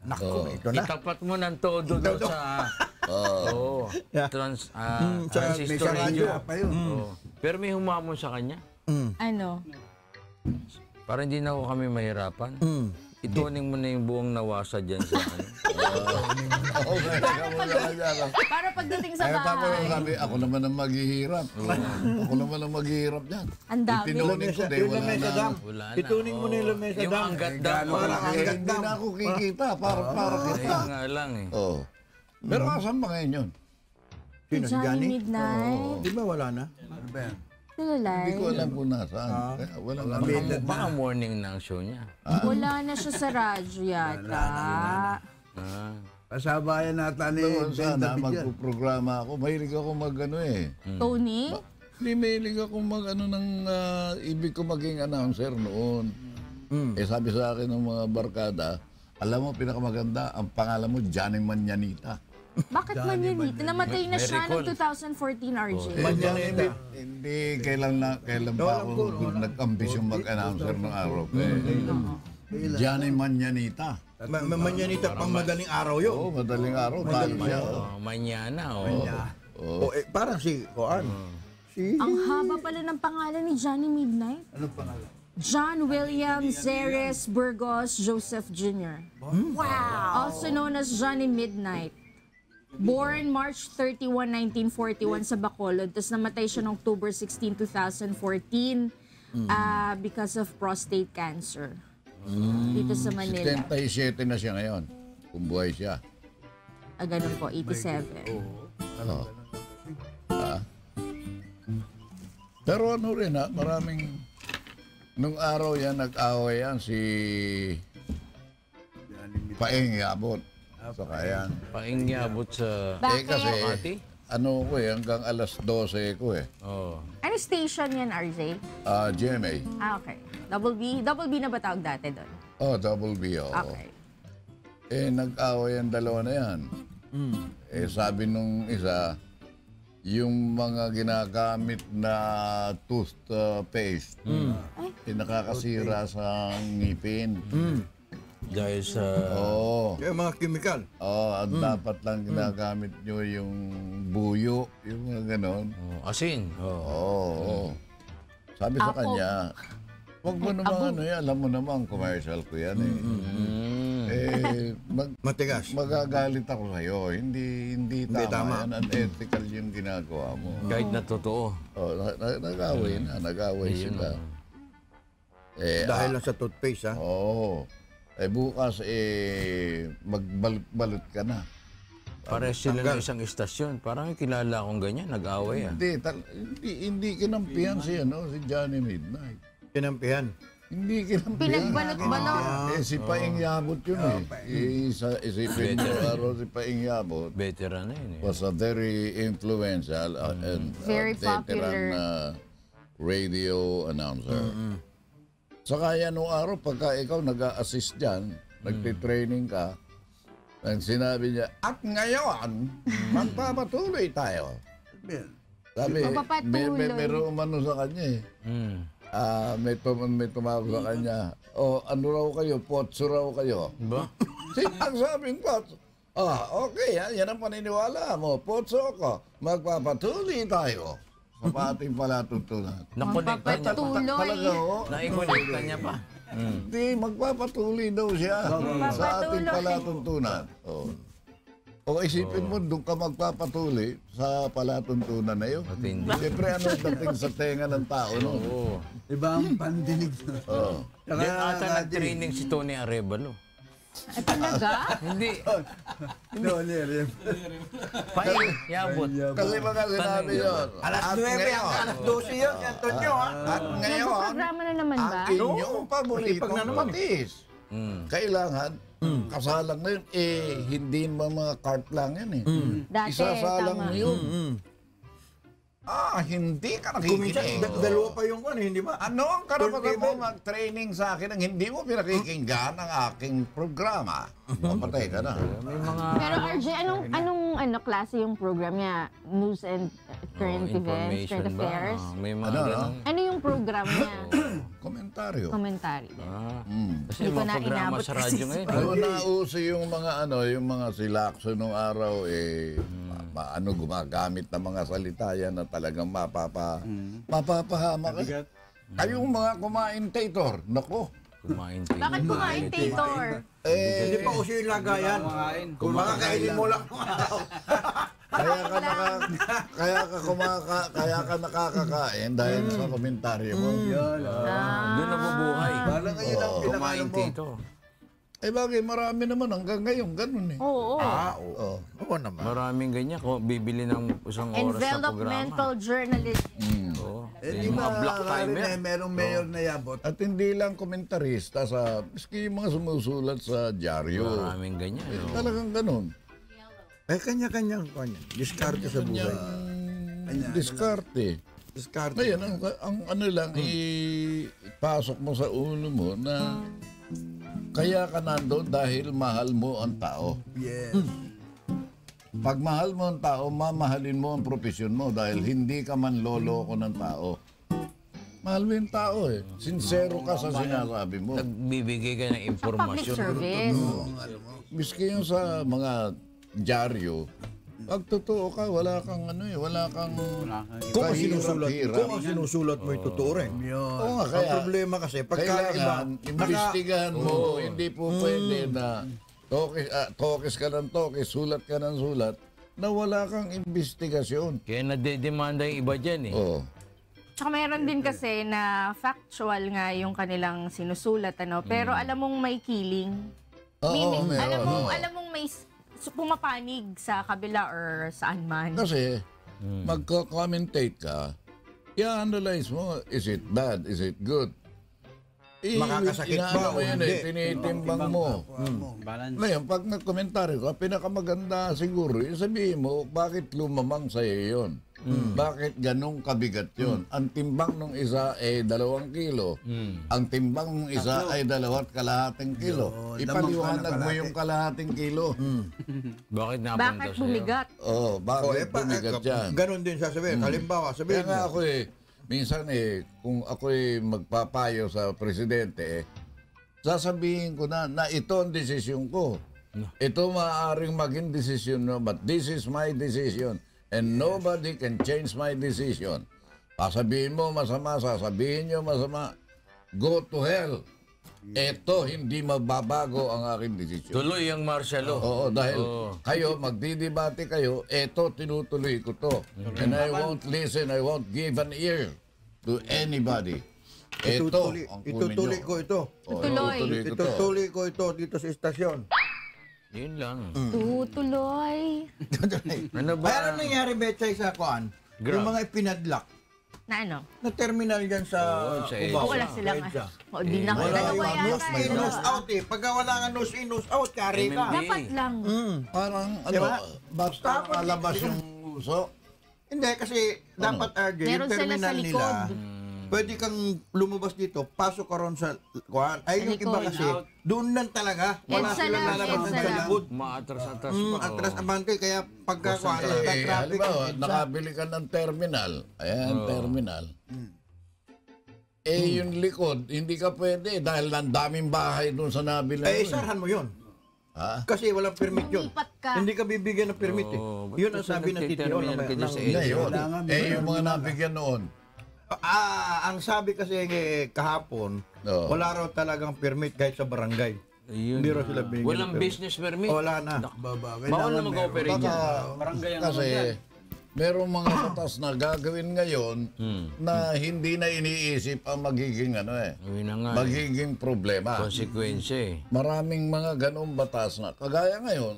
S4: Naku, ito na.
S3: Itapat mo ng todo daw sa... Oo.
S2: May
S3: Transistor
S2: radyo
S3: radio.
S2: pa yun.
S3: Oo. Pero may humamon sa kanya.
S6: Ano?
S3: Para hindi na ako kami mahirapan. Ituning mo na yung buong nawasa dyan sa ano.
S6: Para pagdating sa
S5: Tapos
S6: bahay.
S5: sabi, ako naman ang maghihirap. Ako naman ang maghihirap yan.
S6: Ang dami.
S5: Itinunin ko,
S4: Yung lamesa dam.
S3: Wala na.
S4: Ituning mo na yung lamesa
S3: Yung
S4: dam.
S3: anggat dam.
S4: Parang anggat
S5: Hindi
S4: dam.
S5: na ako kikita. Para kita.
S3: Ayun nga lang eh.
S5: Oh. Pero asan ba ngayon yun?
S4: Sino, si
S6: Johnny
S4: Johnny?
S6: Midnight.
S4: Di ba wala na?
S2: Ano ba yan?
S5: Hindi ko
S6: Tulalay.
S5: alam kung nasaan. Kaya walang alam.
S3: Baka morning na ang show niya.
S6: Wala na siya sa radyo yata.
S3: Ah.
S2: Pasabayan nata ni
S5: Pero
S2: Ben
S5: sana
S2: David yan.
S5: magpuprograma ako. Mahilig ako mag-ano eh.
S6: Tony?
S5: Hindi mahilig ako mag-ano ng ibig ko maging announcer noon. Eh sabi sa akin ng mga barkada, alam mo, pinakamaganda, ang pangalan mo, Johnny Manyanita.
S6: Bakit Manyanita? Namatay na siya noong 2014, RJ.
S5: Hindi, kailan pa ako nag-ambisyon mag-announcer ng araw. Johnny Manyanita.
S4: Manyanita pang madaling araw yun.
S5: Oo, madaling araw, talo siya.
S3: Oh, manyana, oh.
S4: Parang si Koan.
S6: Ang haba pala ng pangalan ni Johnny Midnight.
S2: Ano pangalan?
S6: John William Zeres Burgos Joseph Jr. Wow! Also known as Johnny Midnight. Born March 31, 1941 sa Bacolod. Tapos namatay siya noong October 16, 2014 because of prostate cancer. Dito sa Manila.
S5: 77 na siya ngayon, kung buhay siya.
S6: Ganun po, 87.
S5: Ano? Pero ano rin maraming... Nung araw yan, nag-away yan si Paeng Yabot. Saka yan.
S3: Paingyabot sa...
S6: Bakit?
S5: Kasi,
S3: Makati?
S5: ano ko hanggang alas 12 ko
S3: Oh.
S6: Ano station yan, RJ?
S5: GMA.
S6: Okay. Double B na ba tawag dati doon?
S5: Oh, double B, oo.
S6: Okay.
S5: Nag-away ang dalawa na yan. Sabi nung isa, yung mga ginagamit na toothpaste, nakakasira sa ngipin.
S3: Dahil sa...
S5: Oo.
S4: Yung mga chemical.
S5: At dapat lang ginagamit nyo yung buyo, yung mga ganon.
S3: asin.
S5: Oo. Sabi sa kanya, wag mo naman alam mo naman, commercial ko yan
S4: Matigas.
S5: magagalit ako sa'yo. Hindi tama. Yan, unethical yung ginagawa mo.
S3: Kahit na totoo.
S5: Nag-away sila.
S4: Dahil lang sa toothpaste, ha?
S5: Oo. Bukas, magbalot ka na.
S3: Pares sila ng isang istasyon. Parang kilala akong ganyan. Nag-away ah.
S5: Hindi kinampihan si Johnny Midnight.
S4: Kinampihan.
S5: Hindi kinampihan.
S6: Pinagbalot-balot.
S5: Si Paeng Yabot yun Isipin mo araw si Paeng Yabot
S3: Veteran na yun eh.
S5: was a very influential and
S6: Very popular.
S5: veteran radio announcer. Saka yan nung araw, pagka ikaw nag-a-assist dyan, nagtitraining ka, ang sinabi niya, at ngayon, magpapatuloy tayo. Sabi,
S6: Magpapatuloy.
S5: meron umano sa kanya eh. May tumawag sa kanya, ano raw kayo, potso raw kayo.
S3: Ba?
S5: Ang sabing potso. Okay, yan ang paniniwala mo, potso ako, magpapatuloy tayo. Sa ating palatuntunan.
S3: Nakonekta niya pa.
S6: Patuloy.
S5: Talaga,
S3: Naikonekta niya pa.
S5: Hindi, magpapatuloy daw siya sa ating palatuntunan. O isipin mo, doon ka magpapatuloy sa palatuntunan na yun. Siyempre, ano dating sa tenga ng tao, no?
S3: Oo.
S2: Iba ang pandinig.
S3: Diyan ata nag-training si Tony Arevalo.
S6: Talaga?
S3: Hindi. Paingyabot.
S5: Kasi mga sinabi yun.
S4: Alas 9 alas 12 yun, Antonio, ha?
S5: At ngayon,
S6: Nagpo-programa na naman ba?
S5: ang inyong paboritong patis. Kailangan, kasalang na yun, hindi mga cart lang yan eh.
S6: Dati,
S5: Isasalang
S6: tama.
S5: mo yun. Hindi ka
S4: Kuminsan,
S5: nakikinig.
S4: dalawa pa yung hindi ba?
S5: Ano ang karapatan mo
S4: Turntable.
S5: mag-training sa akin ang hindi mo pinakikinggan ang aking programa? Papatay ka na.
S3: May mga
S6: Pero RJ, anong klase yung program niya? News and current events,
S3: information
S6: current
S3: ba?
S6: affairs?
S3: May mga
S5: Ano,
S3: ganun.
S6: Ano yung program niya?
S5: Komentaryo.
S6: Commentary din.
S3: Kasi
S6: Hindi ko
S3: mga
S6: na
S3: programa
S6: inabot
S3: sa
S6: kasi
S3: radyo ngayon.
S5: Ano nauso yung mga yung mga silakso nung araw gumagamit ng mga salita yan na talagang mapapahama ka. Kayong mga kumain-tator, nako.
S3: Kumain
S6: Bakit kumain, Tator?
S4: Hindi pa uso yung lagayan. Kung makakainin mo lang.
S5: Kaya ka nakakakain dahil sa komentaryo mo.
S3: Doon nabubuhay.
S2: Parang ngayon ang
S3: Kumain
S2: pinakaano mo.
S3: dito.
S5: Bagay, marami naman hanggang ngayon, ganun eh.
S6: Oo.
S5: Oo.
S4: Oo naman.
S3: Maraming ganyan. Kung bibili ng isang oras na programa.
S6: Envelopmental journalist.
S3: Oo.
S2: Di
S3: Yung
S2: ba,
S3: mga black timer.
S2: merong mayor na yabot.
S5: At hindi lang komentarista miski yung mga sumusulat sa dyaryo.
S3: Maraming ganyan.
S5: Talagang ganun.
S4: Kanya-kanyang. Diskarte sa buhay.
S5: Diskarte.
S4: Diskarte.
S5: Ngayon, ang ano lang, ipasok mo sa ulo mo na kaya ka nandoon dahil mahal mo ang tao.
S2: Yes.
S5: Pag mahal mo ang tao, mamahalin mo ang profesyon mo dahil hindi ka man loloko ng tao. Mahal mo yung tao eh. Sincero ka sa sinasabi mo.
S3: Nagbibigay ka ng
S6: Sa public
S3: impormasyon.
S6: service.
S5: Miski yung sa mga dyaryo, pag totoo ka, wala kang
S4: Kung ang sinusulat,
S5: kahirap-hirap.
S4: kung ang sinusulat mo yung totoo rin.
S5: Oo nga,
S4: Ang
S5: kaya
S4: problema kasi, pagka iba,
S5: kailangan imbestigahan mo. Hindi po pwede na tokis ka ng tokis, sulat ka ng sulat, na wala kang investigasyon.
S3: Kaya nadedemanda yung iba dyan eh.
S5: Oo.
S6: Tsaka meron din kasi na factual nga yung kanilang sinusulat, pero alam mong may killing.
S5: Oo,
S6: Meaning,
S5: meron.
S6: alam mong may pumapanig sa kabila or saan man.
S5: Kasi, magko-commentate ka, i-analyze mo, is it bad, is it good?
S4: Makakasakit ba o
S5: Mo yan
S4: hindi?
S5: tinitimbang mo. Ngayon, pag nagkomentaryo ka, pinakamaganda siguro, sabihin mo, bakit lumamang sa'yo yun? Bakit ganong kabigat yun? Ang timbang ng isa ay 2 kilo. Ang timbang ng isa ay 2.5 kilo. Ipaliwanag mo yung 1.5 kilo.
S3: Bakit napunta
S6: Bakit
S3: sa'yo?
S6: bumigat?
S5: Bakit bumigat yan?
S4: Ganon din sasabihin. Halimbawa,
S5: Kaya
S4: sabihin
S5: nga
S4: mo,
S5: ako minsan kung ako'y magpapayo sa presidente, sasabihin ko na ito ang desisyon ko. Ito maaaring maging desisyon mo, but this is my decision. And nobody can change my decision. Sasabihin mo masama, sasabihin nyo masama, go to hell. Ito, hindi mababago ang aking desisyon.
S3: Tuloy ang martial law.
S5: Oo, dahil kayo, magdidebate kayo, eto, tinutuloy ko to. And I won't listen, I won't give an ear to anybody. Ito, ang
S4: itutuloy ko ito.
S6: Tutuloy.
S4: Itutuloy ko ito dito sa istasyon.
S3: Yun lang.
S6: Tutuloy.
S3: Ano ba?
S4: Ay, ano nangyari, Betchay, sa kuan? Yung mga ipinadlock
S6: Na ano?
S4: na terminal dyan sa
S3: sa
S4: Cubao.
S6: Wala silang
S4: Edsa.
S6: O, di na
S4: Wala
S6: dalawa
S4: yung nose
S6: yata.
S4: in, nose out eh. Pagka wala nga nose in, nose out, kari ka.
S3: MMD.
S6: Dapat lang.
S5: Parang,
S4: Diba?
S5: basta malabas yung uso.
S4: Hindi, kasi dapat RJ, yung
S6: Meron sila sa
S4: terminal
S6: likod.
S4: nila, pwede kang lumabas dito, pasok ka ron sa kuan. Ay, yung iba
S6: likod.
S4: kasi, doon lang talaga. Wala
S6: Edsa
S4: silang
S6: lang,
S4: lalabas
S6: edsa
S4: sa
S6: lang.
S4: likod.
S3: Maatras-atras pa.
S4: Atras abante, kaya pagka kuan, traffic.
S5: Halimbawa, nakabili ka ng terminal. Ayan, terminal. Yung likod, hindi ka pwede dahil ang daming bahay doon sa nabili.
S4: Eh, isarhan mo yun.
S5: Ha?
S4: Kasi walang permit yun.
S6: Lipat ka.
S4: Hindi ka bibigyan ng permit eh.
S3: ba't
S4: Yun ang
S3: kasi
S4: sabi ng TTO.
S3: nagtiterminal ka dyan sa
S5: Ngayon, yung mga nabigyan noon.
S4: Ang sabi kasi kahapon,
S5: Oo.
S4: wala raw talagang permit kahit sa barangay.
S3: Ayun.
S4: Hindi raw sila binigyan
S3: Walang
S4: ng permit.
S3: business permit.
S4: Wala na.
S3: Bawal na mag-operate
S5: Baka,
S3: yan.
S5: kasi merong mga batas na gagawin ngayon na hindi na iniisip ang magiging
S3: Ayun na nga.
S5: magiging problema.
S3: Konsekwensya eh.
S5: Maraming mga ganong batas na. Kagaya ngayon,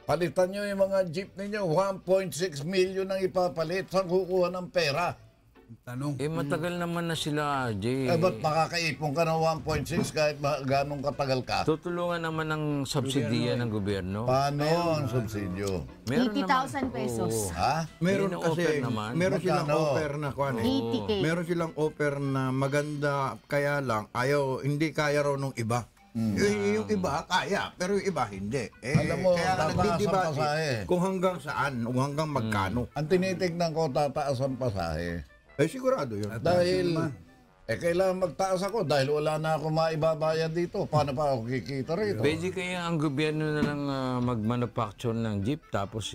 S5: palitan nyo yung mga jeep ninyo, 1.6 million ang ipapalit. Saan kukuha ng pera?
S2: Tanong.
S3: Matagal naman na sila, Jay.
S5: Ba't makakaipon ka ng 1.6 kahit ganong katagal ka?
S3: Tutulungan naman ng subsidiya ng gobyerno.
S5: Paano ang subsidyo?
S3: Meron
S6: 80,000 pesos.
S5: Ha?
S4: Meron
S3: Ino-offer
S4: kasi,
S3: naman.
S4: meron silang
S5: Magkano?
S4: offer na kuan eh.
S6: 80K.
S4: Meron silang offer na maganda, kaya lang, hindi kaya raw nung iba. Yung iba, kaya, pero yung iba, hindi.
S5: Alam mo,
S4: kaya
S5: tataas ang
S4: nagdidebate
S5: pasahe.
S4: kung hanggang saan, kung hanggang magkano.
S5: Ang tinitignan ko, tataas ang pasahe.
S4: Sigurado yun.
S5: Dahil, kailangan magtaas ako dahil wala na ako maibabayad dito. Paano pa ako kikita rito?
S3: Pwede kaya ang gobyerno na lang mag-manufacture ng jeep tapos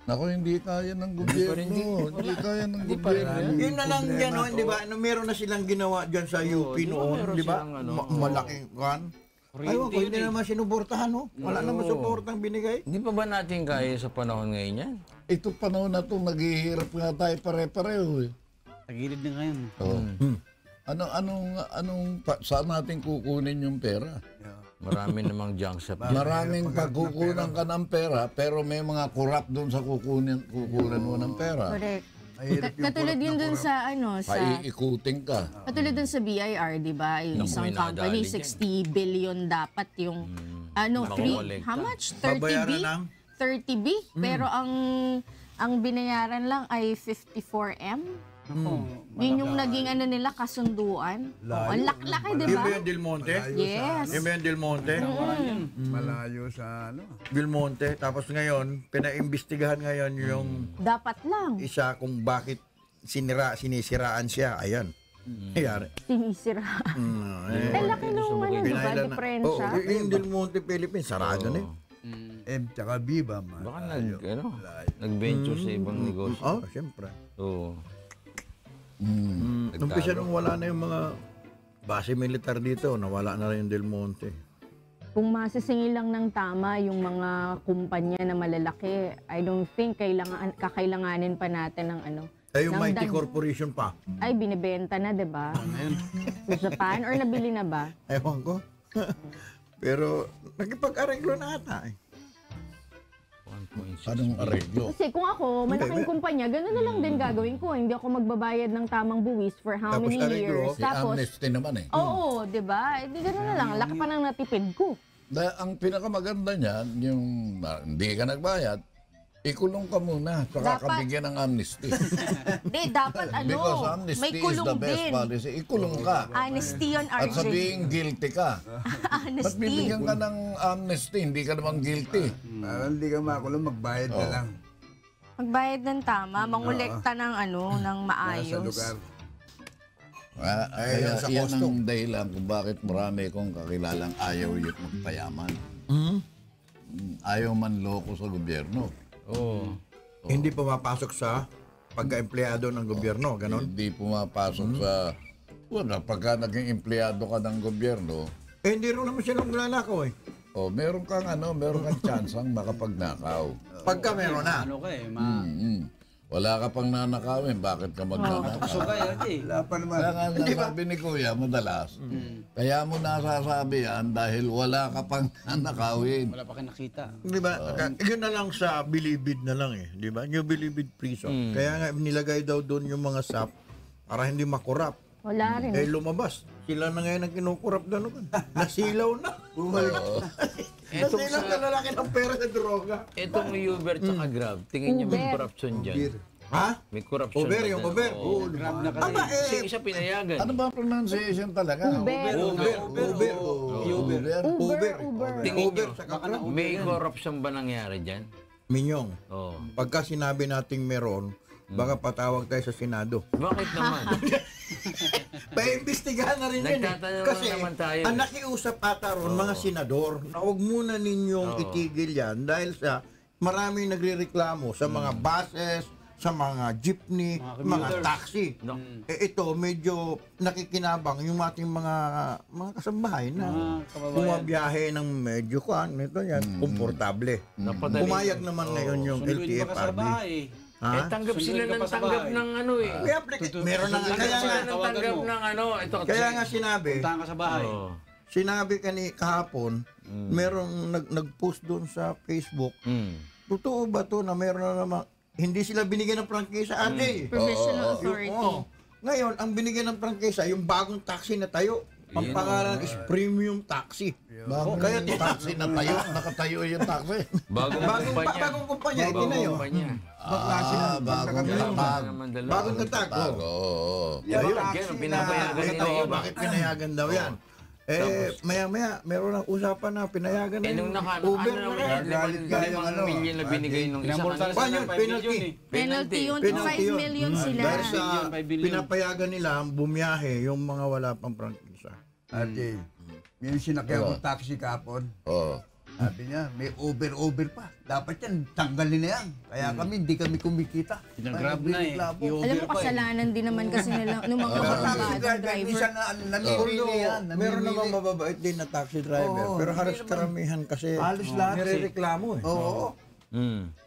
S5: Naku, hindi kaya ng gobyerno. Hindi kaya ng gobyerno.
S4: Yun na lang yan, no, di ba? Meron na silang ginawa dyan sa UP noon, di ba? Malaking kan. Aywan ko, hindi naman sinuportahan, no? Wala naman suportang binigay.
S3: Hindi pa ba natin kaya sa panahon ngayon yan?
S5: Ito panahon na ito, naghihirap nga tayo pare-pareho eh.
S7: Tagilid na ngayon.
S5: Oh. Saan natin kukunin yung pera?
S3: Marami namang junk shop.
S5: Maraming pagkukunan ka ng pera, pero may mga corrupt doon sa kukunan mo ng pera.
S6: Correct. Katulad yun dun sa
S5: Paiikutin ka.
S6: katulad dun sa BIR, di ba? Yung isang
S3: may
S6: company,
S3: nadali
S6: 60 billion dapat yung,
S3: Makukolekta.
S6: how much?
S4: Babayaran
S6: 30B?
S4: ng?
S6: 30B? Pero ang binayaran lang ay 54M. Yun yung naging nila, kasunduan. Ang laklaki, di
S4: Yung
S6: ba?
S4: ba yung Del Monte?
S6: Yes.
S4: Yung ba yung Del Monte?
S2: Malayo sa
S4: Del Monte. Tapos ngayon, pinaimbestigahan ngayon yung
S6: Dapat lang.
S4: isa kung bakit sinisiraan siya. Ayan. Ayan.
S6: Sinisira. Laki nung di ba? Diferensya.
S4: Yung Del Monte, Philippines, sarado na yun.
S2: M tsaka B ba?
S3: Baka nag-venture sa ibang negosyo.
S4: Oh, siyempre.
S3: Oo.
S4: Umpisa nung wala na yung mga base militar dito, nawala na rin yung Del Monte.
S6: Kung masisingil lang ng tama yung mga kumpanya na malalaki, I don't think kakailanganin pa natin ng
S4: Yung
S6: ng
S4: Mighty Corporation pa.
S6: Ay, binibenta na, di ba? Sa Japan? Or nabili na ba?
S4: Ewan ko. Pero nakipag-arreglo na ata eh.
S5: Anong areglo?
S6: Kasi kung ako, malaking kumpanya, gano'n na lang din gagawin ko. Hindi ako magbabayad ng tamang buwis for how
S4: Tapos
S6: many
S4: areglo,
S6: years.
S5: Si amnesty naman eh.
S6: Oo, di ba? Hindi gano'n na lang. Laki pa ng natipid ko.
S5: Ang pinakamaganda niyan, yung hindi ka nagbayad, ikulong ka muna, saka
S6: Dapat.
S5: kabigyan ng amnesty.
S6: Hindi, dapat
S5: Because
S6: may
S5: amnesty is
S6: kulong
S5: the best
S6: din.
S5: policy. Ikulong ka.
S6: Honesty on
S5: At
S6: RJ.
S5: sabihin guilty ka. Ba't
S6: Honesty.
S5: bibigyan ka ng amnesty? Hindi ka naman guilty.
S2: Para hindi ka makulong, magbayad na lang.
S6: Magbayad ng tama, mangolekta ng ng
S2: Sa
S6: maayos.
S2: lugar.
S5: Kaya
S4: sa
S5: yan
S4: costo.
S5: ang dahilan kung bakit marami kong kakilalang ayaw yung magpayaman. Ayaw man loko sa gobyerno.
S3: Oo.
S4: Hindi pumapasok sa pagka-empleyado ng gobyerno, ganon.
S5: Hindi pumapasok sa... Wala, pagka naging empleyado ka ng gobyerno,
S4: Hindi rin naman silang lalakaw eh.
S5: meron kang tsansang makapagnakaw.
S4: Pagka meron na.
S7: Ano ka eh,
S5: Wala ka pang nanakawin, bakit ka magnanakaw?
S7: Pasok ka yan
S2: Wala pa naman.
S5: Kaya nga nasabi ni Kuya madalas, kaya mo nasasabi yan dahil wala ka pang nanakawin.
S7: Wala pa kayo nakita.
S4: Di ba? Yun na lang sa bilibid na lang eh. Di ba? New bilibid prison. Kaya nga nilagay daw doon yung mga SAP para hindi makurap.
S6: Wala rin.
S4: Eh lumabas. Sila na ngayon ang kinukurap doon. Nasilaw na. Nasilaw na lalaki ng pera sa droga.
S3: Itong Uber tsaka Grab, tingin niyo may corruption dyan.
S4: Ha?
S3: May corruption.
S4: Uber,
S3: ba
S4: yung
S3: dyan?
S4: Uber.
S3: Oo.
S7: Grab na
S4: Aba
S7: kasi.
S3: Kasi
S4: eh.
S3: isa pinayagan.
S5: Ano ba ang pronunciation talaga?
S6: Uber.
S4: Uber.
S3: Tingin
S4: Uber
S3: niyo,
S4: sa Grab.
S3: may corruption ba nangyari dyan?
S4: Minyong,
S3: Oo.
S4: pagka sinabi nating meron, baka patawag tayo sa Senado.
S3: Bakit naman?
S4: Paimbestigahan na rin yun eh.
S3: Nagtatanong
S4: Kasi
S3: naman tayo
S4: ang
S3: eh.
S4: nakiusap ata ron, mga senador, na huwag muna ninyong itigil yan dahil sa maraming nagrereklamo sa mga buses, sa mga jeepney, mga taxi.
S3: No.
S4: Ito, medyo nakikinabang yung ating mga kasambahay na
S7: kababayan.
S4: bumabiyahe ng medyo ito yan, komportable.
S3: Napadali.
S4: Pumayag naman ngayon yung
S7: Sundin pa ka sa
S4: LTFRB.
S7: bahay eh.
S3: Eh, tanggap sila
S7: Sundin ka
S3: ng
S7: pa sa
S3: tanggap
S7: bahay.
S3: ng
S4: May application. Meron na nga.
S3: Tanggap
S4: Kaya
S3: sila
S4: nga,
S3: ng
S7: tawagan
S3: tanggap
S7: mo.
S3: ng ito.
S4: kaya nga sinabi,
S7: Puntahan ka sa bahay.
S3: Oo.
S4: sinabi kahapon, merong nag-post doon sa Facebook, totoo ba to na meron na naman, hindi sila binigyan ng prangkisa ate?
S6: Provisional authority.
S4: Oo. Ngayon, ang binigyan ng prangkisa, yung bagong taxi na tayo. Ang pangalan is Premium Taxi.
S5: Bagong
S4: Kaya
S5: taxi na tayo, nakatayo yung taxi.
S3: Bagong kumpanya.
S4: Bagong kumpanya, hindi
S3: Bagong
S4: na yun.
S3: kumpanya.
S5: Bagong tatag.
S3: Naman dalawa.
S4: Bagong tatag.
S5: Tago, oo.
S3: Yan, ang pinapayagan nila
S4: Oo,
S3: iba.
S4: bakit pinayagan daw yan? Maya-maya, meron ng usapan na pinayagan na
S3: Eh, nung
S4: Uber
S3: ano
S4: na
S3: naman,
S4: rin.
S3: 5 million na binigay nung isa
S7: Pinamulta
S3: kanina.
S4: Paano yun?
S7: sa 5
S4: Penalty.
S7: million eh.
S6: Penalty yun,
S4: Penalty
S6: 5
S4: yun.
S6: million sila.
S4: Dahil sa
S7: 5 billion.
S4: pinapayagan nila ang bumiyahe yung mga wala pang prangkisa.
S2: Ate, yung sinakyan kong taxi kapon,
S5: Oo.
S2: sabi niya, may over pa. Dapat yan, tanggalin na yan. Kaya kami, hindi kami kumikita.
S7: Pinagrab na eh.
S6: Alam mo, kasalanan din naman kasi nila, nung mga kababata driver.
S2: Minsan nanilili yan.
S4: Meron naman mababait din na taxi driver.
S2: Oo,
S4: pero halos karamihan kasi
S2: Halos lahat.
S4: nirereklamo eh.
S2: Oo.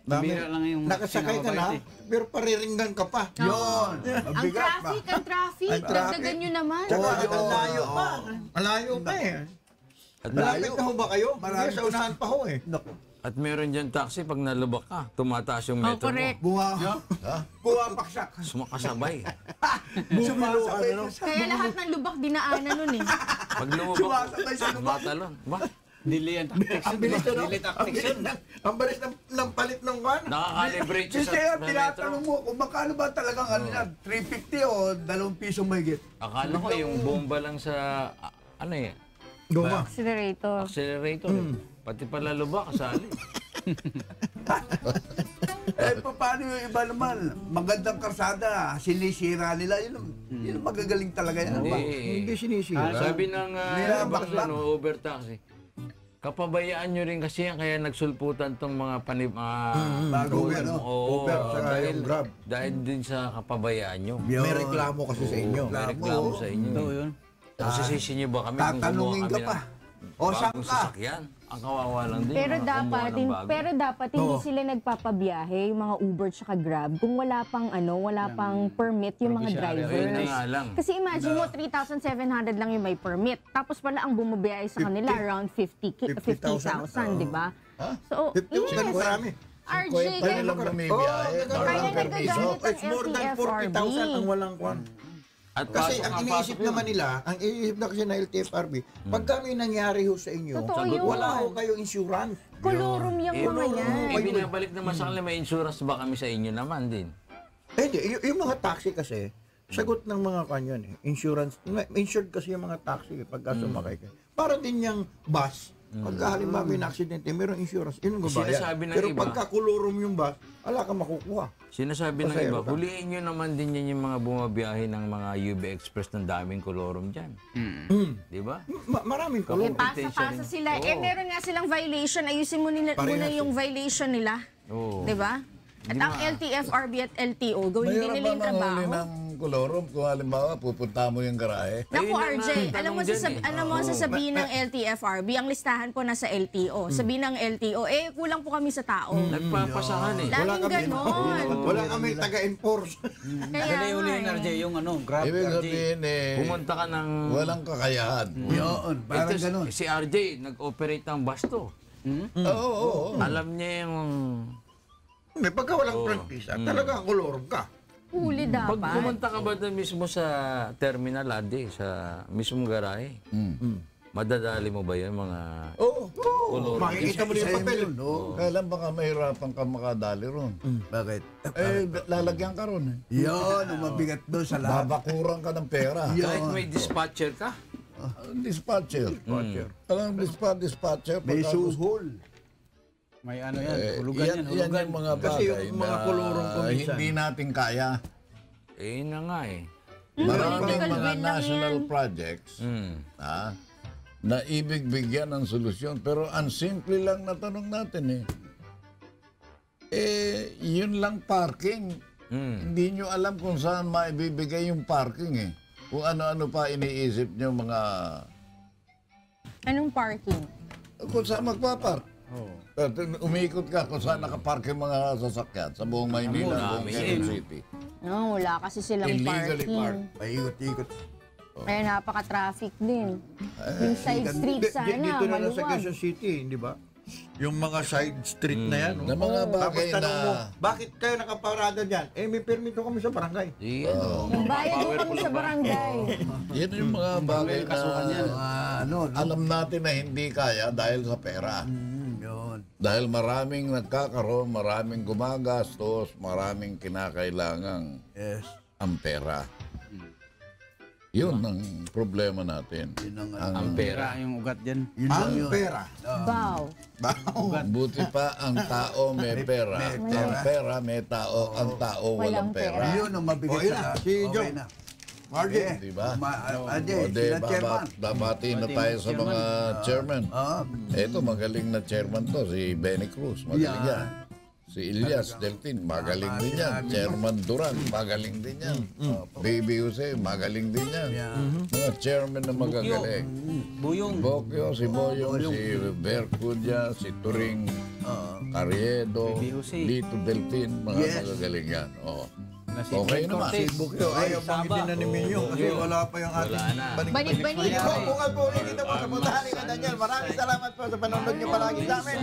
S7: Bira lang yung
S4: Nakasakay ka na,
S7: sinababait
S4: pero pariringgan ka pa.
S2: Yun.
S6: Ang
S2: Mabigat pa.
S6: traffic, ang traffic.
S4: Ang traffic.
S6: Dagdagan nyo naman.
S4: Tsaka ang layo pa. Malayo pa eh.
S3: At,
S4: Malapit na ho ba kayo? Hindi, sa unahan pa ho eh.
S2: Naku.
S3: at meron dyan taxi, pag nalubak ka, tumataas yung
S6: Oh,
S3: metro mo.
S6: correct.
S2: Buwapaksak.
S3: Sumakasabay.
S2: Sumasabay.
S6: Kaya lahat ng lubak dinaanan nun eh.
S3: Pag lumubak,
S2: Sumasabay sa lubak.
S3: matalon. Ba?
S7: Delay ang tactics.
S4: Ang bilis na
S7: Delay tactics yun.
S4: Ang bilis ng palit ng van.
S3: Nakakalibrate siya
S2: Kasi
S3: sa
S2: ang
S3: metro.
S2: tinatanong mo, kung magkano ba talagang ano yan, 350 o 2 piso mahigit?
S3: Akala ko yung bomba lang sa, ano eh,
S4: Goma.
S6: Accelerator.
S3: accelerator. Pati pala lubak, kasali.
S2: Paano yung iba naman? Magandang karsada, sinisira nila. Yun ang magagaling talaga yan. Ba?
S4: Hindi sinisira.
S3: Sabi ng
S2: Nilabak-bak.
S3: Uber taxi, kapabayaan nyo rin kasi yan, kaya nagsulputan tong mga
S2: Bago yan, no?
S4: Uber, saka yung Grab.
S3: Dahil din sa kapabayaan nyo.
S4: May reklamo kasi sa inyo.
S3: May reklamo sa inyo.
S7: Ito yun.
S3: Masisisi nyo ba kami kung
S2: Tatanungin
S3: gumawa
S2: ka
S3: kami
S2: pa.
S3: ng
S2: O, saan
S3: bagong
S2: ka?
S3: sasakyan? Ang kawawa lang din.
S6: Pero
S3: mga kumuha
S6: dapat,
S3: ng bago.
S6: hindi sila nagpapabiyahe, yung mga Uber tsaka Grab, kung wala pang permit yung mga drivers.
S3: Ayun na nga lang.
S6: Kasi imagine mo, 3,700 lang yung may permit. Tapos pala ang bumabiyahe sa kanila around 50,000, di ba? So,
S4: 50,000 marami.
S6: RJ,
S5: Kaya
S6: kaya
S5: lang bumibiyahe.
S6: kaya nagagamit
S4: It's more than 40,000 ang walang kwan.
S3: At
S4: Kasi
S3: pasok
S4: ang
S3: nga,
S4: iniisip
S3: pasok yun.
S4: naman nila, ang iniisip na kasi na LTFRB, pagka may nangyari ho sa inyo,
S6: Totoo yun.
S4: wala ho kayong insurance.
S6: kolorum yung mga yan.
S3: Eh, binabalik naman sa kanila, may insurance ba kami sa inyo naman din?
S4: Eh, hindi, yung mga taxi kasi, sagot ng mga kanyan eh, insurance, insured kasi yung mga taxi pagka sumakay kayo. Para din yung bus, pagka halimbawa may aksidente, mayroong insurance, yun ang
S3: Sinasabi
S4: babayad.
S3: ng
S4: Pero
S3: iba-
S4: pagka kulurum yung bus, wala kang makukuha.
S3: Sinasabi ng
S4: Pasahero
S3: iba,
S4: ka.
S3: huliin nyo naman din yan yung mga bumabiyahe ng mga UB Express ng daming kolorum dyan. Di ba?
S4: Maraming
S6: Eh,
S4: kulurum.
S6: pasa-pasa sila. Eh, meron nga silang violation. Ayusin mo nila, muna yung violation nila.
S3: Oo.
S6: Di ba? At ang LTFRB at LTO, gawin din
S5: Mahirap
S6: nila
S5: ba
S6: yung trabaho.
S5: manghuli ng kolorum kung halimbawa pupunta mo yung garahe?
S6: Naku,
S3: Ayun na
S6: RJ,
S3: nga,
S6: alam
S3: tanong
S6: mo,
S3: dyan eh.
S6: alam mo, sasabihin ng LTFRB, ang listahan po nasa LTO. Sabihin ng LTO, eh, kulang po kami sa tao.
S3: Nagpapasahan eh.
S6: Laging ganon.
S4: Wala kami taga-enforce.
S6: Kaya
S7: Dala
S6: nga
S7: yun yung
S6: eh.
S7: RJ, yung ano, Grab
S5: Ibig
S7: RJ.
S5: sabihin eh,
S3: Pumunta ka ng...
S5: walang kakayahan.
S2: Yun, parang
S3: Ito,
S2: ganun.
S3: si RJ, nag-operate ng basto.
S5: Oo.
S3: Alam niya yung...
S4: May pagka walang prangkisa, talaga kulurum ka.
S6: Huli
S3: Pag
S6: dapat.
S3: pumunta ka ba doon mismo sa terminal, RJ, sa mismong garahe, madadali mo ba yun mga...
S4: Oo. Makikita mo na yung papel.
S5: Kailan baka mahirapan ka makadali ron?
S2: Bakit?
S5: Eh, lalagyan ka ron eh.
S2: Yun, ang mabigat doon sa lahat.
S5: Babakuran ka ng pera.
S3: Kahit may dispatcher ka,
S5: Dispatcher. Alam dispatcher.
S2: May
S5: pagka gusto-
S2: suhol.
S7: May ano yan, hulugan
S5: yan,
S7: yan,
S5: yan
S7: hulugan.
S5: yung mga
S4: Kasi
S5: bagay
S4: yung mga
S5: na
S4: kulurong ko minsan.
S5: hindi natin kaya.
S3: eh yun na nga eh.
S5: Maraming
S6: political
S5: mga
S6: will lang
S5: national
S6: yan.
S5: projects na ibig bigyan ng solusyon. Pero ang simple lang na tanong natin yun lang parking. Hindi nyo alam kung saan maibibigay yung parking eh. Kung ano-ano pa iniisip nyo mga...
S6: Anong parking?
S5: Kung saan magpapark. Umiikot ka kung saan nakapark yung mga sasakyan sa buong Maynila, buong Quezon City.
S6: No, wala kasi silang
S5: Illegally
S6: parking.
S5: parked.
S2: Paikot-ikot.
S6: Kaya napaka-traffic din. Yung side street sana,
S4: Dito na lang sa
S6: maluwag.
S4: Quezon City, di ba? Yung mga side street na yan.
S5: Na mga
S4: Tapos
S5: bagay
S4: tanong mo,
S5: na...
S4: bakit kayo nakaparada dyan? Eh, may permito kami sa barangay.
S3: Iyan.
S6: Nagbayad po kami sa barangay.
S5: Yan yung mga bagay na
S2: ano,
S5: alam natin na hindi kaya dahil sa pera.
S2: yun.
S5: Dahil maraming nagkakaroon, maraming gumagastos, maraming kinakailangang
S2: Yes.
S5: ang pera. Yun ang problema natin.
S2: Yun ang
S3: Ang pera.
S7: Pera yung ugat dyan.
S2: Yun lang
S4: Ang
S2: yun.
S4: pera.
S6: Bow.
S5: Buti pa ang tao may pera. Ang pera may tao. Ang tao walang
S6: Walang pera.
S5: pera.
S2: Yun ang mabigat
S4: O, yun
S2: sa
S4: na,
S2: lahat.
S4: si
S2: Okay
S4: Joe.
S2: na.
S4: Margie.
S5: Di ba?
S2: Ade,
S5: O de,
S2: sila chairman.
S5: babati na tayo sa mga chairman.
S2: Ah,
S5: Ito, magaling na chairman to. Si Benny Cruz, magaling
S2: Yan.
S5: yan. Si Elias Deltin, magaling din yan. Chairman Duran, magaling din yan. Baby Jose, magaling din yan. Mga chairman na magagaling.
S7: Buyong.
S5: Bokyo, si Boyong, si Bercudia, si Turing, Carriedo,
S7: Baby Jose.
S5: Lito Deltin, mga
S2: Yes.
S5: magagaling yan. Oh.
S7: Na si
S5: Okay
S7: Fred
S5: naman.
S7: Cortez.
S4: Bukyo, ayaw banggitin na ni Minyo kasi wala pa yung ating
S3: Wala na.
S6: Banig-banig.
S4: Bukal po ulit dito po sa Puntahan ni Daniel. Maraming salamat po sa panonood niyo palagi sa amin.